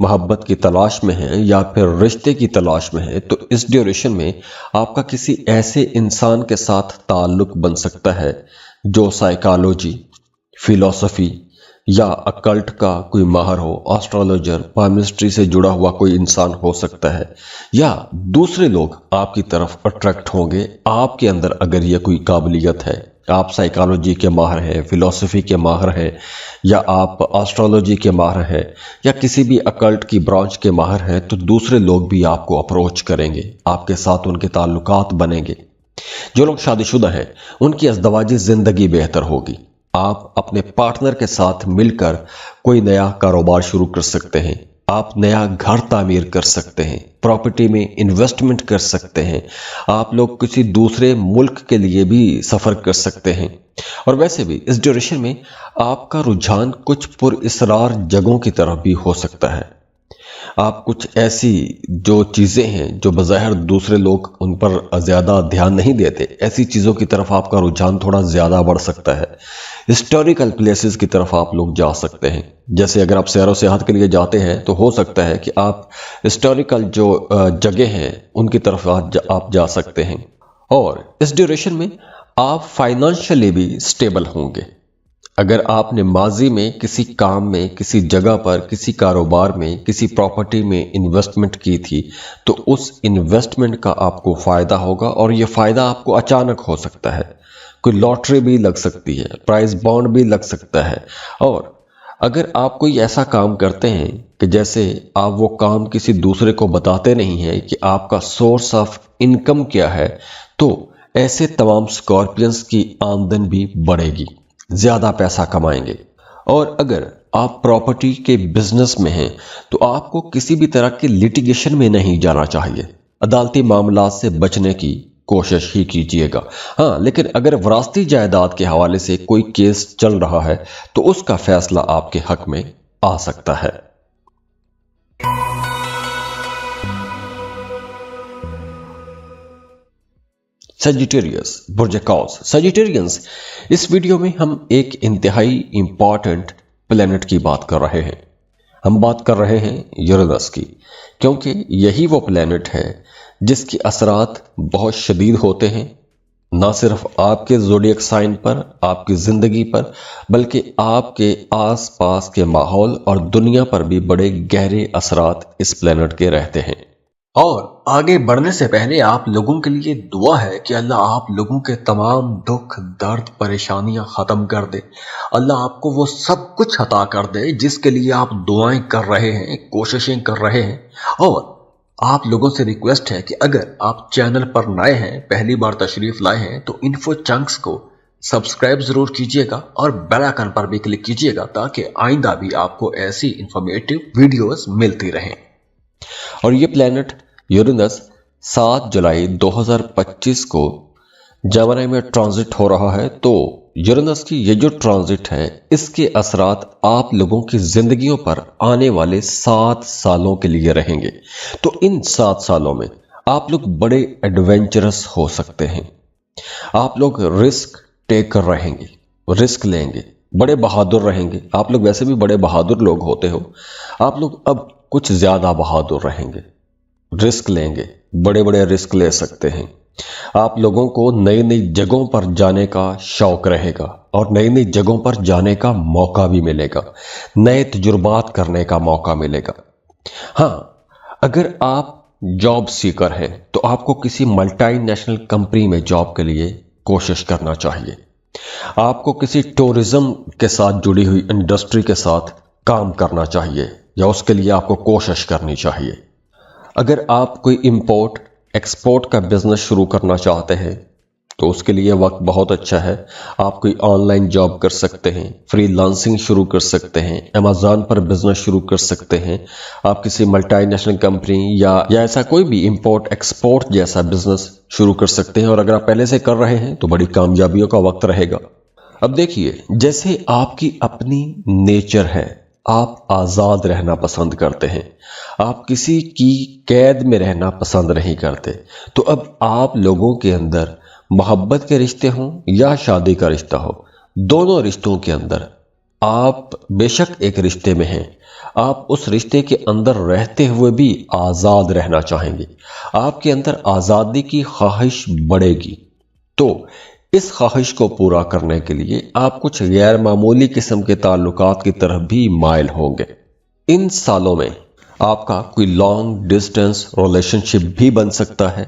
मोहब्बत की तलाश में हैं या फिर रिश्ते की तलाश में हैं, तो इस ड्यूरेशन में आपका किसी ऐसे इंसान के साथ ताल्लुक बन सकता है जो साइकोलॉजी, फिलॉसफी या अकल्ट का कोई माहर हो, एस्ट्रोलॉजर, पामिस्ट्री से जुड़ा हुआ कोई इंसान हो सकता है, या दूसरे लोग आपकी तरफ अट्रैक्ट होंगे। आपके अंदर अगर यह कोई काबिलियत है, आप साइकोलॉजी के माहर हैं, फिलॉसफी के माहर हैं, या आप एस्ट्रोलॉजी के माहर हैं, या किसी भी अकल्ट की ब्रांच के माहर हैं, तो दूसरे लोग भी आपको अप्रोच करेंगे, आपके साथ उनके ताल्लुकात बनेंगे। जो लोग शादीशुदा हैं उनकी अज़दवाजी जिंदगी बेहतर होगी। आप अपने पार्टनर के साथ मिलकर कोई नया कारोबार शुरू कर सकते हैं, आप नया घर तामीर कर सकते हैं, प्रॉपर्टी में इन्वेस्टमेंट कर सकते हैं, आप लोग किसी दूसरे मुल्क के लिए भी सफ़र कर सकते हैं। और वैसे भी इस ड्यूरेशन में आपका रुझान कुछ पुरइसरार जगहों की तरफ भी हो सकता है। आप कुछ ऐसी जो चीज़ें हैं जो बज़ाहिर दूसरे लोग उन पर ज़्यादा ध्यान नहीं देते, ऐसी चीज़ों की तरफ आपका रुझान थोड़ा ज़्यादा बढ़ सकता है। हिस्टोरिकल प्लेसेस की तरफ आप लोग जा सकते हैं। जैसे अगर आप सैर व सियाहत के लिए जाते हैं तो हो सकता है कि आप हिस्टोरिकल जो जगह हैं उनकी तरफ आप जा सकते हैं। और इस ड्यूरेशन में आप फाइनेंशियली भी स्टेबल होंगे। अगर आपने माजी में किसी काम में, किसी जगह पर, किसी कारोबार में, किसी प्रॉपर्टी में इन्वेस्टमेंट की थी, तो उस इन्वेस्टमेंट का आपको फ़ायदा होगा। और ये फ़ायदा आपको अचानक हो सकता है, कोई लॉटरी भी लग सकती है, प्राइज बॉन्ड भी लग सकता है। और अगर आप कोई ऐसा काम करते हैं कि जैसे आप वो काम किसी दूसरे को बताते नहीं हैं कि आपका सोर्स ऑफ इनकम क्या है, तो ऐसे तमाम स्कॉर्पियंस की आमदन भी बढ़ेगी, ज़्यादा पैसा कमाएंगे। और अगर आप प्रॉपर्टी के बिजनेस में हैं तो आपको किसी भी तरह के लिटिगेशन में नहीं जाना चाहिए, अदालती मामलात से बचने की कोशिश ही कीजिएगा। हाँ, लेकिन अगर विरासती जायदाद के हवाले से कोई केस चल रहा है तो उसका फैसला आपके हक में आ सकता है। सजिटेरियस, बुर्ज कौस, सजिटेरियंस, इस वीडियो में हम एक इंतहाई इंपॉर्टेंट प्लेनेट की बात कर रहे हैं। हम बात कर रहे हैं यूरेनस की, क्योंकि यही वो प्लेनेट है जिसके असरात बहुत शदीद होते हैं, ना सिर्फ आपके ज़ोडिएक साइन पर, आपकी ज़िंदगी पर, बल्कि आपके आसपास के माहौल और दुनिया पर भी बड़े गहरे असरात इस प्लेनेट के रहते हैं। और आगे बढ़ने से पहले आप लोगों के लिए दुआ है कि अल्लाह आप लोगों के तमाम दुख, दर्द, परेशानियां ख़त्म कर दे। अल्लाह आपको वो सब कुछ अता कर दे जिसके लिए आप दुआएं कर रहे हैं, कोशिशें कर रहे हैं। और आप लोगों से रिक्वेस्ट है कि अगर आप चैनल पर नए हैं, पहली बार तशरीफ लाए हैं, तो इन्फो चंक्स को सब्सक्राइब जरूर कीजिएगा और बेल आइकन पर भी क्लिक कीजिएगा ताकि आइंदा भी आपको ऐसी इंफॉर्मेटिव वीडियोस मिलती रहें। और ये प्लेनेट यूरेनस 7 जुलाई 2025 को जेमिनी में ट्रांजिट हो रहा है। तो यूरेनस की ये जो ट्रांजिट है, इसके असरात आप लोगों की जिंदगियों पर आने वाले 7 सालों के लिए रहेंगे। तो इन 7 सालों में आप लोग बड़े एडवेंचरस हो सकते हैं, आप लोग रिस्क टेकर रहेंगे, रिस्क लेंगे, बड़े बहादुर रहेंगे। आप लोग वैसे भी बड़े बहादुर लोग होते हो, आप लोग अब कुछ ज्यादा बहादुर रहेंगे, रिस्क लेंगे, बड़े बड़े रिस्क ले सकते हैं। आप लोगों को नई नई जगहों पर जाने का शौक रहेगा और नई नई जगहों पर जाने का मौका भी मिलेगा, नए तजुर्बात करने का मौका मिलेगा। हाँ, अगर आप जॉब सीकर हैं तो आपको किसी मल्टीनेशनल कंपनी में जॉब के लिए कोशिश करना चाहिए। आपको किसी टूरिज्म के साथ जुड़ी हुई इंडस्ट्री के साथ काम करना चाहिए या उसके लिए आपको कोशिश करनी चाहिए। अगर आप कोई इंपोर्ट एक्सपोर्ट का बिजनेस शुरू करना चाहते हैं, تو اس کے لیے وقت بہت اچھا ہے. آپ کوئی آن لائن جاب کر سکتے ہیں، فری لانسنگ شروع کر سکتے ہیں، امیزون پر بزنس شروع کر سکتے ہیں، آپ کسی ملٹی نیشنل کمپنی یا ایسا کوئی بھی امپورٹ ایکسپورٹ جیسا بزنس شروع کر سکتے ہیں. اور اگر آپ پہلے سے کر رہے ہیں تو بڑی کامیابیوں کا وقت رہے گا. اب دیکھیے، جیسے آپ کی اپنی نیچر ہے، آپ آزاد رہنا پسند کرتے ہیں، آپ کسی کی قید میں رہنا پسند نہیں کرتے. تو اب آپ لوگوں کے اندر محبت کے رشتے ہوں یا شادی کا رشتہ ہو، دونوں رشتوں کے اندر آپ بے شک ایک رشتے میں ہیں، آپ اس رشتے کے اندر رہتے ہوئے بھی آزاد رہنا چاہیں گے. آپ کے اندر آزادی کی خواہش بڑھے گی. تو اس خواہش کو پورا کرنے کے لیے آپ کچھ غیر معمولی قسم کے تعلقات کی طرف بھی مائل ہوں گے. ان سالوں میں آپ کا کوئی لانگ ڈسٹنس ریلیشن شپ بھی بن سکتا ہے،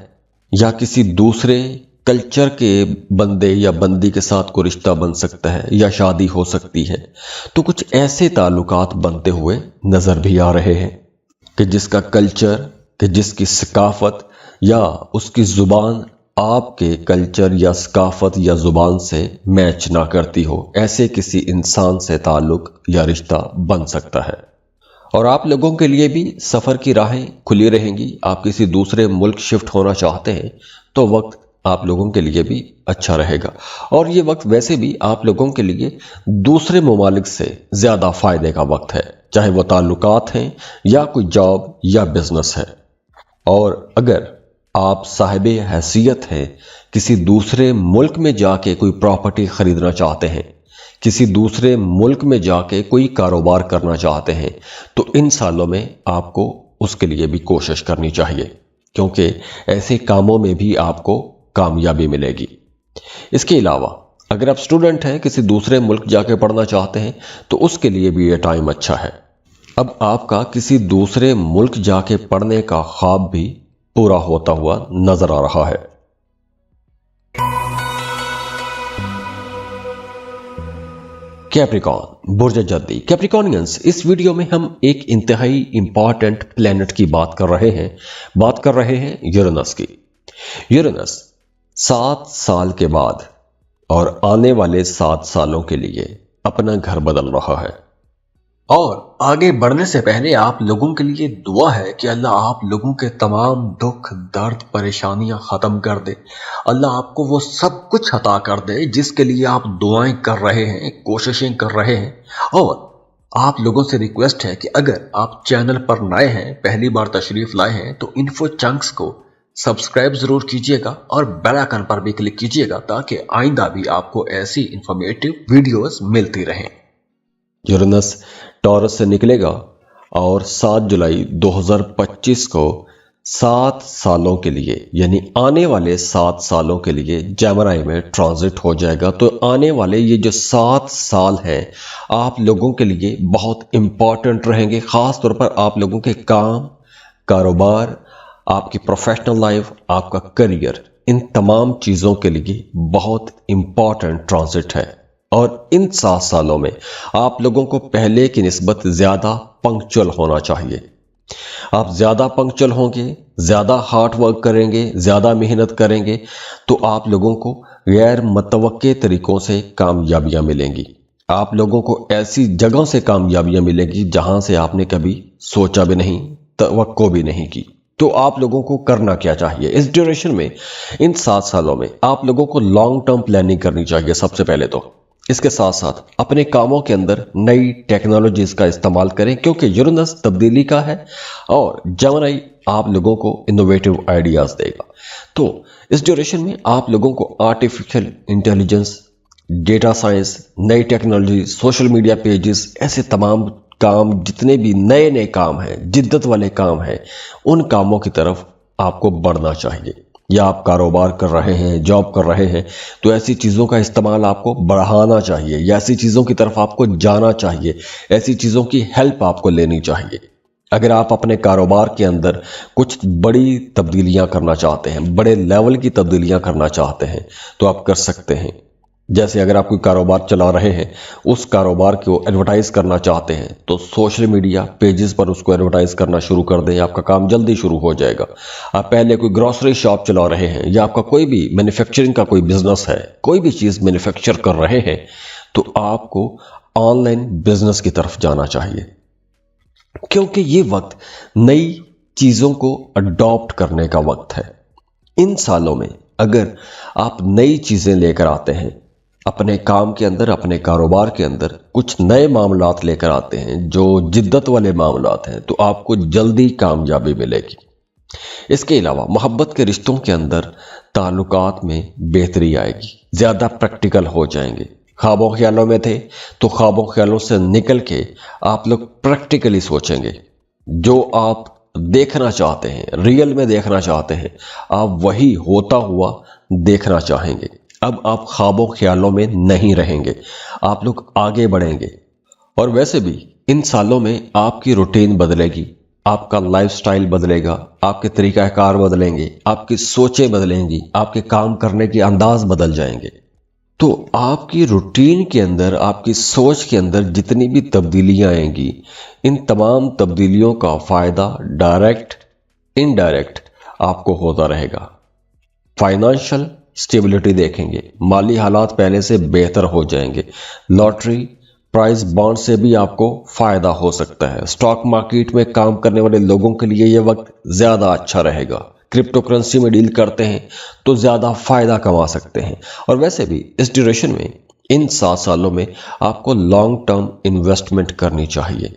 یا کسی دوسرے کلچر کے بندے یا بندی کے ساتھ کوئی رشتہ بن سکتا ہے، یا شادی ہو سکتی ہے. تو کچھ ایسے تعلقات بنتے ہوئے نظر بھی آ رہے ہیں کہ جس کا کلچر، کہ جس کی ثقافت یا اس کی زبان آپ کے کلچر یا ثقافت یا زبان سے میچ نہ کرتی ہو. ایسے کسی انسان سے تعلق یا رشتہ بن سکتا ہے. اور آپ لوگوں کے لیے بھی سفر کی راہیں کھلی رہیں گی. آپ کسی دوسرے ملک شفٹ ہونا چاہتے ہیں تو وقت آپ لوگوں کے لیے بھی اچھا رہے گا. اور یہ وقت ویسے بھی آپ لوگوں کے لیے دوسرے ممالک سے زیادہ فائدے کا وقت ہے، چاہے وہ تعلقات ہیں یا کوئی جاب یا بزنس ہے. اور اگر آپ صاحب حیثیت ہیں، کسی دوسرے ملک میں جا کے کوئی پراپرٹی خریدنا چاہتے ہیں، کسی دوسرے ملک میں جا کے کوئی کاروبار کرنا چاہتے ہیں، تو ان سالوں میں آپ کو اس کے لیے بھی کوشش کرنی چاہیے، کیونکہ ایسے کاموں میں بھی آپ کو کامیابی ملے گی. اس کے علاوہ اگر آپ اسٹوڈنٹ ہیں، کسی دوسرے ملک جا کے پڑھنا چاہتے ہیں، تو اس کے لیے بھی یہ ٹائم اچھا ہے. اب آپ کا کسی دوسرے ملک جا کے پڑھنے کا خواب بھی پورا ہوتا ہوا نظر آ رہا ہے. کیپریکون، برج جدی. کیپریکونینز، اس ویڈیو میں ہم ایک انتہائی امپورٹنٹ پلینٹ کی بات کر رہے ہیں یورینس کی. یورینس 7 سال کے بعد اور آنے والے 7 سالوں کے لیے اپنا گھر بدل رہا ہے. اور آگے بڑھنے سے پہلے آپ لوگوں کے لیے دعا ہے کہ اللہ آپ لوگوں کے تمام دکھ، درد، پریشانیاں ختم کر دے. اللہ آپ کو وہ سب کچھ عطا کر دے جس کے لیے آپ دعائیں کر رہے ہیں، کوششیں کر رہے ہیں. اور آپ لوگوں سے ریکویسٹ ہے کہ اگر آپ چینل پر نئے ہیں، پہلی بار تشریف لائے ہیں، تو انفو چنکس کو سبسکرائب ضرور کیجئے گا اور بیل آئکن پر بھی کلک کیجئے گا تاکہ آئندہ بھی آپ کو ایسی انفارمیٹیو ویڈیوز ملتی رہیں. یورینس ٹورس سے نکلے گا اور 7 جولائی 2025 کو 7 سالوں کے لیے، یعنی آنے والے 7 سالوں کے لیے جیمنائی میں ٹرانزٹ ہو جائے گا. تو آنے والے یہ جو 7 سال ہیں آپ لوگوں کے لیے بہت امپورٹنٹ رہیں گے، خاص طور پر آپ لوگوں کے کام، کاروبار، آپ کی پروفیشنل لائف، آپ کا کریئر، ان تمام چیزوں کے لیے بہت امپورٹنٹ ٹرانزٹ ہے. اور ان 7 سالوں میں آپ لوگوں کو پہلے کی نسبت زیادہ پنکچول ہونا چاہیے. آپ زیادہ پنکچول ہوں گے، زیادہ ہارڈ ورک کریں گے، زیادہ محنت کریں گے، تو آپ لوگوں کو غیر متوقع طریقوں سے کامیابیاں ملیں گی. آپ لوگوں کو ایسی جگہوں سے کامیابیاں ملیں گی جہاں سے آپ نے کبھی سوچا بھی نہیں، توقع بھی نہیں کی. تو آپ لوگوں کو کرنا کیا چاہیے اس ڈیوریشن میں؟ ان 7 سالوں میں آپ لوگوں کو لانگ ٹرم پلاننگ کرنی چاہیے سب سے پہلے تو. اس کے ساتھ ساتھ اپنے کاموں کے اندر نئی ٹیکنالوجیز کا استعمال کریں، کیونکہ یورینس تبدیلی کا ہے اور جیمنائی آپ لوگوں کو انوویٹو آئیڈیاز دے گا. تو اس ڈیوریشن میں آپ لوگوں کو آرٹیفیشل انٹیلیجنس، ڈیٹا سائنس، نئی ٹیکنالوجی، سوشل میڈیا پیجز، ایسے تمام کام، جتنے بھی نئے کام ہیں، جدت والے کام ہیں، ان کاموں کی طرف آپ کو بڑھنا چاہیے. یا آپ کاروبار کر رہے ہیں، جاب کر رہے ہیں، تو ایسی چیزوں کا استعمال آپ کو بڑھانا چاہیے، یا ایسی چیزوں کی طرف آپ کو جانا چاہیے، ایسی چیزوں کی ہیلپ آپ کو لینی چاہیے. اگر آپ اپنے کاروبار کے اندر کچھ بڑی تبدیلیاں کرنا چاہتے ہیں، بڑے لیول کی تبدیلیاں کرنا چاہتے ہیں، تو آپ کر سکتے ہیں. जैसे अगर आप कोई कारोबार चला रहे हैं, उस कारोबार को एडवर्टाइज करना चाहते हैं तो सोशल मीडिया पेजेस पर उसको एडवर्टाइज करना शुरू कर दें, आपका काम जल्दी शुरू हो जाएगा। आप पहले कोई ग्रोसरी शॉप चला रहे हैं या आपका कोई भी मैन्युफैक्चरिंग का कोई बिजनेस है, कोई भी चीज़ मैन्युफैक्चर कर रहे हैं, तो आपको ऑनलाइन बिजनेस की तरफ जाना चाहिए, क्योंकि ये वक्त नई चीज़ों को अडॉप्ट करने का वक्त है। इन सालों में अगर आप नई चीज़ें लेकर आते हैं अपने काम के अंदर, अपने कारोबार के अंदर, कुछ नए मामलात लेकर आते हैं जो जिद्दत वाले मामलात हैं, तो आपको जल्दी कामयाबी मिलेगी। इसके अलावा मोहब्बत के रिश्तों के अंदर ताल्लुकात में बेहतरी आएगी, ज़्यादा प्रैक्टिकल हो जाएंगे। ख्वाबों ख्यालों में थे तो ख्वाबों ख्यालों से निकल के आप लोग प्रैक्टिकली सोचेंगे। जो आप देखना चाहते हैं, रियल में देखना चाहते हैं, आप वही होता हुआ देखना चाहेंगे। अब आप ख्वाबों ख्यालों में नहीं रहेंगे, आप लोग आगे बढ़ेंगे। और वैसे भी इन सालों में आपकी रूटीन बदलेगी, आपका लाइफस्टाइल बदलेगा, आपके तरीक़ाकार बदलेंगे, आपकी सोचें बदलेंगी, आपके काम करने के अंदाज बदल जाएंगे। तो आपकी रूटीन के अंदर, आपकी सोच के अंदर जितनी भी तब्दीलियां आएंगी, इन तमाम तब्दीलियों का फ़ायदा डायरेक्ट इनडायरेक्ट आपको होता रहेगा। फाइनेंशियल स्टेबिलिटी देखेंगे, माली हालात पहले से बेहतर हो जाएंगे। लॉटरी प्राइज बॉन्ड से भी आपको फ़ायदा हो सकता है। स्टॉक मार्केट में काम करने वाले लोगों के लिए ये वक्त ज़्यादा अच्छा रहेगा। क्रिप्टो करेंसी में डील करते हैं तो ज़्यादा फ़ायदा कमा सकते हैं। और वैसे भी इस ड्यूरेशन में, इन 7 सालों में आपको लॉन्ग टर्म इन्वेस्टमेंट करनी चाहिए,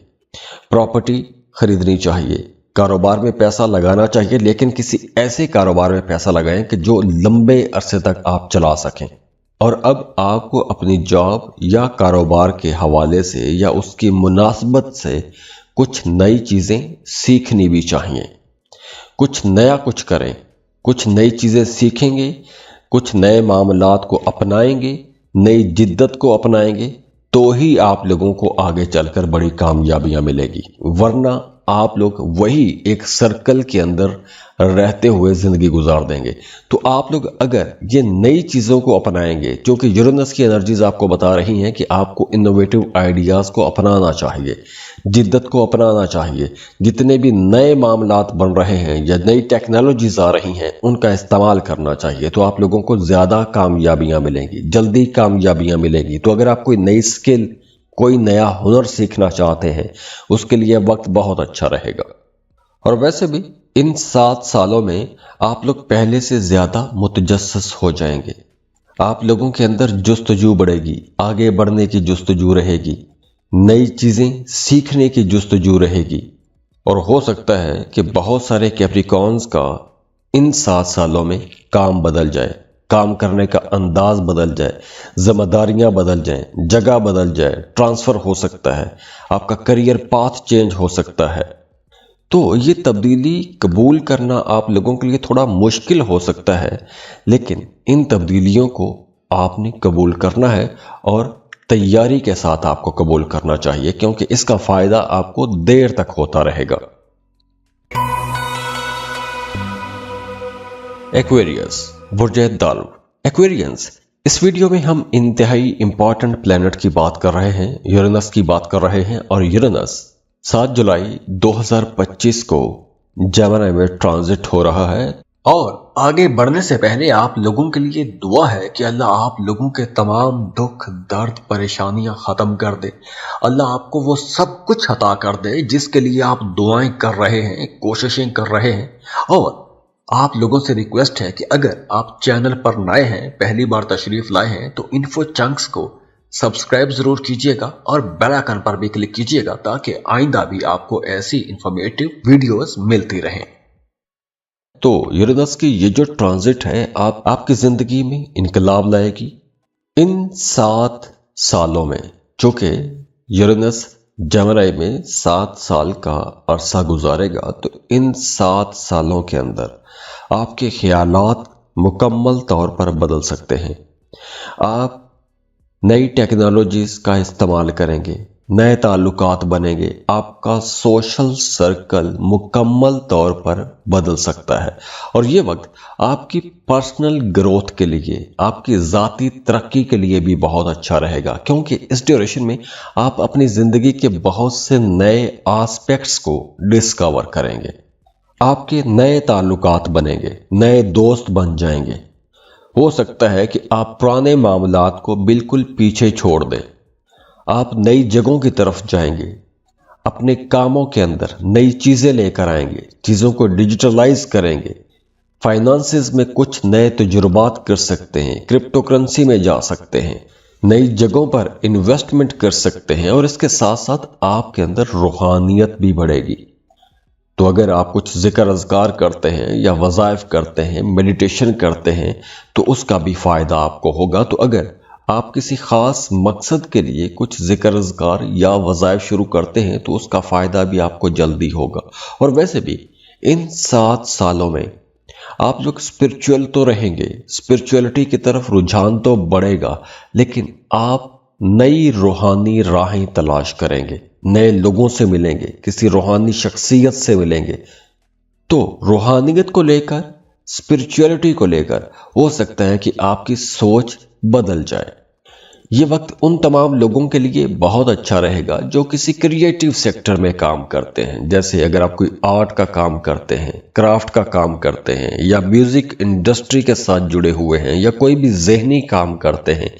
प्रॉपर्टी खरीदनी चाहिए, कारोबार में पैसा लगाना चाहिए, लेकिन किसी ऐसे कारोबार में पैसा लगाएं कि जो लंबे अरसे तक आप चला सकें। और अब आपको अपनी जॉब या कारोबार के हवाले से या उसकी मुनासबत से कुछ नई चीज़ें सीखनी भी चाहिए। कुछ नया कुछ करें, कुछ नई चीज़ें सीखेंगे, कुछ नए मामलात को अपनाएंगे, नई जिद्दत को अपनाएंगे, तो ही आप लोगों को आगे चलकर बड़ी कामयाबियां मिलेगी। वरना आप लोग वही एक सर्कल के अंदर रहते हुए ज़िंदगी गुजार देंगे। तो आप लोग अगर ये नई चीज़ों को अपनाएंगे, क्योंकि यूरेनस की एनर्जीज आपको बता रही हैं कि आपको इनोवेटिव आइडियाज़ को अपनाना चाहिए, जिद्दत को अपनाना चाहिए। जितने भी नए मामलात बन रहे हैं या नई टेक्नोलॉजीज आ रही हैं, उनका इस्तेमाल करना चाहिए, तो आप लोगों को ज़्यादा कामयाबियाँ मिलेंगी, जल्दी कामयाबियाँ मिलेंगी। तो अगर आप कोई नई स्किल, कोई नया हुनर सीखना चाहते हैं, उसके लिए वक्त बहुत अच्छा रहेगा। और वैसे भी इन 7 सालों में आप लोग पहले से ज़्यादा मुतजस्सिस हो जाएंगे। आप लोगों के अंदर जुस्तजू बढ़ेगी, आगे बढ़ने की जुस्तजू रहेगी, नई चीज़ें सीखने की जुस्तजू रहेगी। और हो सकता है कि बहुत सारे कैप्रिकॉर्न्स का इन 7 सालों में काम बदल जाए, काम करने का अंदाज बदल जाए, जिम्मेदारियां बदल जाएं, जगह बदल जाए, ट्रांसफ़र हो सकता है, आपका करियर पाथ चेंज हो सकता है। तो ये तब्दीली कबूल करना आप लोगों के लिए थोड़ा मुश्किल हो सकता है, लेकिन इन तब्दीलियों को आपने कबूल करना है और तैयारी के साथ आपको कबूल करना चाहिए, क्योंकि इसका फ़ायदा आपको देर तक होता रहेगा। एक्वेरियस, बुर्जे दालू। एक्वेरियंस, इस वीडियो में हम इंतहाई इंपॉर्टेंट प्लैनेट की बात कर रहे हैं, यूरेनस की बात कर रहे हैं। और यूरेनस 7 जुलाई 2025 को जेमिनी में ट्रांजिट हो रहा है। और आगे बढ़ने से पहले आप लोगों के लिए दुआ है कि अल्लाह आप लोगों के तमाम दुख, दर्द, परेशानियां खत्म कर दे। अल्लाह आपको वो सब कुछ अता कर दे जिसके लिए आप दुआएं कर रहे हैं, कोशिशें कर रहे हैं। और आप लोगों से रिक्वेस्ट है कि अगर आप चैनल पर नए हैं, पहली बार तशरीफ लाए हैं, तो इन्फो चंक्स को सब्सक्राइब जरूर कीजिएगा और बेल आइकन पर भी क्लिक कीजिएगा, ताकि आइंदा भी आपको ऐसी इंफॉर्मेटिव वीडियोस मिलती रहें। तो यूरेनस की ये जो ट्रांजिट है आपकी जिंदगी में इनकलाब लाएगी। इन 7 सालों में, चूंकि यूरेनस जेमिनी में 7 साल का अरसा गुजारेगा, तो इन 7 सालों के अंदर आपके ख्यालात मुकम्मल तौर पर बदल सकते हैं। आप नई टेक्नोलॉजीज़ का इस्तेमाल करेंगे, नए ताल्लुकात बनेंगे, आपका सोशल सर्कल मुकम्मल तौर पर बदल सकता है। और ये वक्त आपकी पर्सनल ग्रोथ के लिए, आपकी ज़ाती तरक्की के लिए भी बहुत अच्छा रहेगा, क्योंकि इस ड्यूरेशन में आप अपनी ज़िंदगी के बहुत से नए एस्पेक्ट्स को डिस्कवर करेंगे। आपके नए ताल्लुकात बनेंगे, नए दोस्त बन जाएंगे। हो सकता है कि आप पुराने मामलात को बिल्कुल पीछे छोड़ दें। आप नई जगहों की तरफ जाएंगे, अपने कामों के अंदर नई चीज़ें लेकर आएंगे, चीज़ों को डिजिटलाइज करेंगे, फाइनेंसेस में कुछ नए तजुर्बात कर सकते हैं, क्रिप्टो करेंसी में जा सकते हैं, नई जगहों पर इन्वेस्टमेंट कर सकते हैं, और इसके साथ साथ आपके अंदर रूहानियत भी बढ़ेगी। तो अगर आप कुछ ज़िक्र अज़कार करते हैं या वज़ाइफ करते हैं, मेडिटेशन करते हैं, तो उसका भी फ़ायदा आपको होगा। तो अगर आप किसी ख़ास मकसद के लिए कुछ ज़िक्र अज़कार या वज़ाइफ शुरू करते हैं, तो उसका फ़ायदा भी आपको जल्दी होगा। और वैसे भी इन 7 सालों में आप लोग स्पिरिचुअल तो रहेंगे, स्पिरिचुअलिटी की तरफ रुझान तो बढ़ेगा, लेकिन आप नई रूहानी राहें तलाश करेंगे, नए लोगों से मिलेंगे, किसी रूहानी शख्सियत से मिलेंगे। तो रूहानियत को लेकर, स्पिरिचुअलिटी को लेकर हो सकता है कि आपकी सोच बदल जाए। ये वक्त उन तमाम लोगों के लिए बहुत अच्छा रहेगा जो किसी क्रिएटिव सेक्टर में काम करते हैं, जैसे अगर आप कोई आर्ट का काम करते हैं, क्राफ्ट का काम करते हैं, या म्यूजिक इंडस्ट्री के साथ जुड़े हुए हैं, या कोई भी ज़हनी काम करते हैं,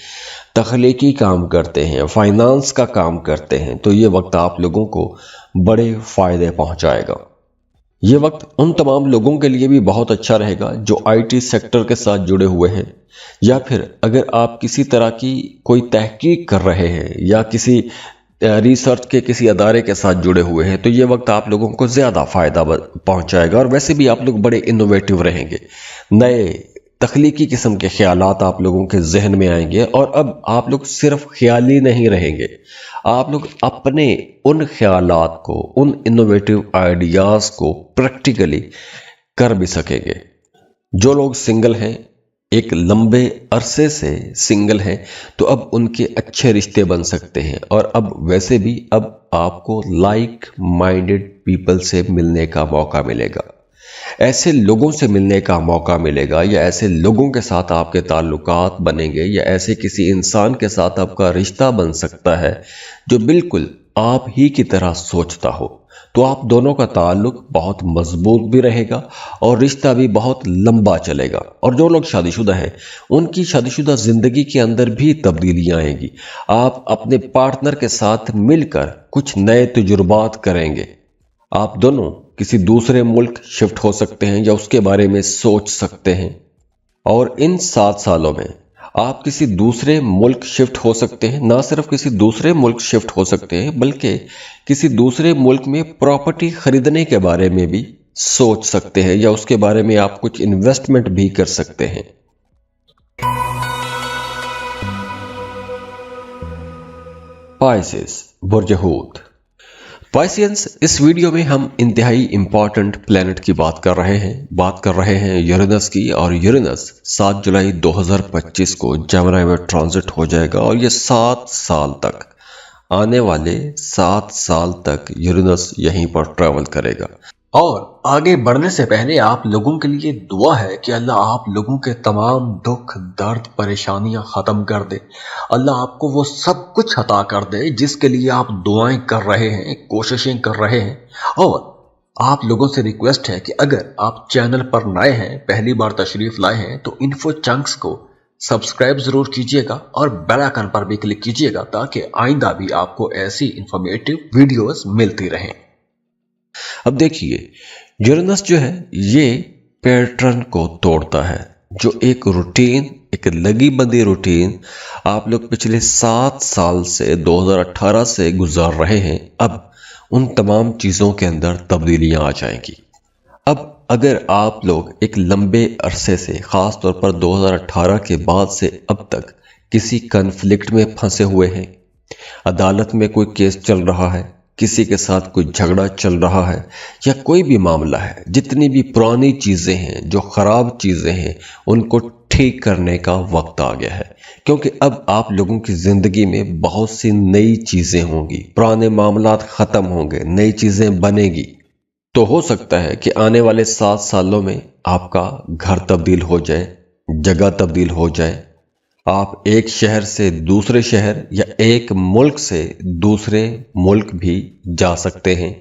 तख्लीकी काम करते हैं, फाइनेंस का काम करते हैं। तो ये वक्त आप लोगों को बड़े फ़ायदे पहुंचाएगा। ये वक्त उन तमाम लोगों के लिए भी बहुत अच्छा रहेगा जो आईटी सेक्टर के साथ जुड़े हुए हैं, या फिर अगर आप किसी तरह की कोई तहकीक कर रहे हैं या किसी रिसर्च के किसी अदारे के साथ जुड़े हुए हैं, तो ये वक्त आप लोगों को ज़्यादा फ़ायदा पहुंचाएगा। और वैसे भी आप लोग बड़े इनोवेटिव रहेंगे, नए तख्लीकी किस्म के ख्यालात आप लोगों के जहन में आएंगे। और अब आप लोग सिर्फ ख्याली नहीं रहेंगे, आप लोग अपने उन ख्यालात को, उन इनोवेटिव आइडियाज़ को प्रैक्टिकली कर भी सकेंगे। जो लोग सिंगल हैं, एक लंबे अरसे से सिंगल हैं, तो अब उनके अच्छे रिश्ते बन सकते हैं। और अब वैसे भी अब आपको लाइक माइंडेड पीपल से मिलने का मौका मिलेगा, ऐसे लोगों से मिलने का मौका मिलेगा, या ऐसे लोगों के साथ आपके ताल्लुकात बनेंगे, या ऐसे किसी इंसान के साथ आपका रिश्ता बन सकता है जो बिल्कुल आप ही की तरह सोचता हो। तो आप दोनों का ताल्लुक बहुत मजबूत भी रहेगा और रिश्ता भी बहुत लंबा चलेगा। और जो लोग शादीशुदा हैं, उनकी शादीशुदा जिंदगी के अंदर भी तब्दीलियां आएंगी। आप अपने पार्टनर के साथ मिलकर कुछ नए तजुर्बात करेंगे। आप दोनों किसी दूसरे मुल्क शिफ्ट हो सकते हैं या उसके बारे में सोच सकते हैं। और इन 7 सालों में आप किसी दूसरे मुल्क शिफ्ट हो सकते हैं। ना सिर्फ किसी दूसरे मुल्क शिफ्ट हो सकते हैं, बल्कि किसी दूसरे मुल्क में प्रॉपर्टी खरीदने के बारे में भी सोच सकते हैं, या उसके बारे में आप कुछ इन्वेस्टमेंट भी कर सकते हैं। पाइसेस, बुर्ज हूत। पाइसियंस, इस वीडियो में हम इंतहाई इंपॉर्टेंट प्लैनेट की बात कर रहे हैं यूरेनस की। और यूरेनस 7 जुलाई 2025 को जेमिनी में ट्रांजिट हो जाएगा, और ये 7 साल तक, आने वाले 7 साल तक यूरेनस यहीं पर ट्रैवल करेगा। और आगे बढ़ने से पहले आप लोगों के लिए दुआ है कि अल्लाह आप लोगों के तमाम दुख, दर्द, परेशानियां खत्म कर दे। अल्लाह आपको वो सब कुछ अता कर दे जिसके लिए आप दुआएं कर रहे हैं, कोशिशें कर रहे हैं। और आप लोगों से रिक्वेस्ट है कि अगर आप चैनल पर नए हैं, पहली बार तशरीफ लाए हैं, तो इन्फो चंक्स को सब्सक्राइब जरूर कीजिएगा और बेल आइकन पर भी क्लिक कीजिएगा, ताकि आइंदा भी आपको ऐसी इंफॉर्मेटिव वीडियोस मिलती रहें। अब देखिए, यूरेनस जो है ये पैटर्न को तोड़ता है, जो एक रूटीन, एक लगी बंदी रूटीन आप लोग पिछले 7 साल से 2018 से गुजार रहे हैं, अब उन तमाम चीज़ों के अंदर तब्दीलियां आ जाएंगी। अब अगर आप लोग एक लंबे अरसे से, ख़ास तौर पर 2018 के बाद से अब तक किसी कन्फ्लिक्ट में फंसे हुए हैं, अदालत में कोई केस चल रहा है, किसी के साथ कोई झगड़ा चल रहा है या कोई भी मामला है, जितनी भी पुरानी चीजें हैं, जो खराब चीजें हैं, उनको ठीक करने का वक्त आ गया है। क्योंकि अब आप लोगों की जिंदगी में बहुत सी नई चीजें होंगी, पुराने मामलात खत्म होंगे, नई चीजें बनेगी। तो हो सकता है कि आने वाले 7 सालों में आपका घर तब्दील हो जाए, जगह तब्दील हो जाए, आप एक शहर से दूसरे शहर या एक मुल्क से दूसरे मुल्क भी जा सकते हैं।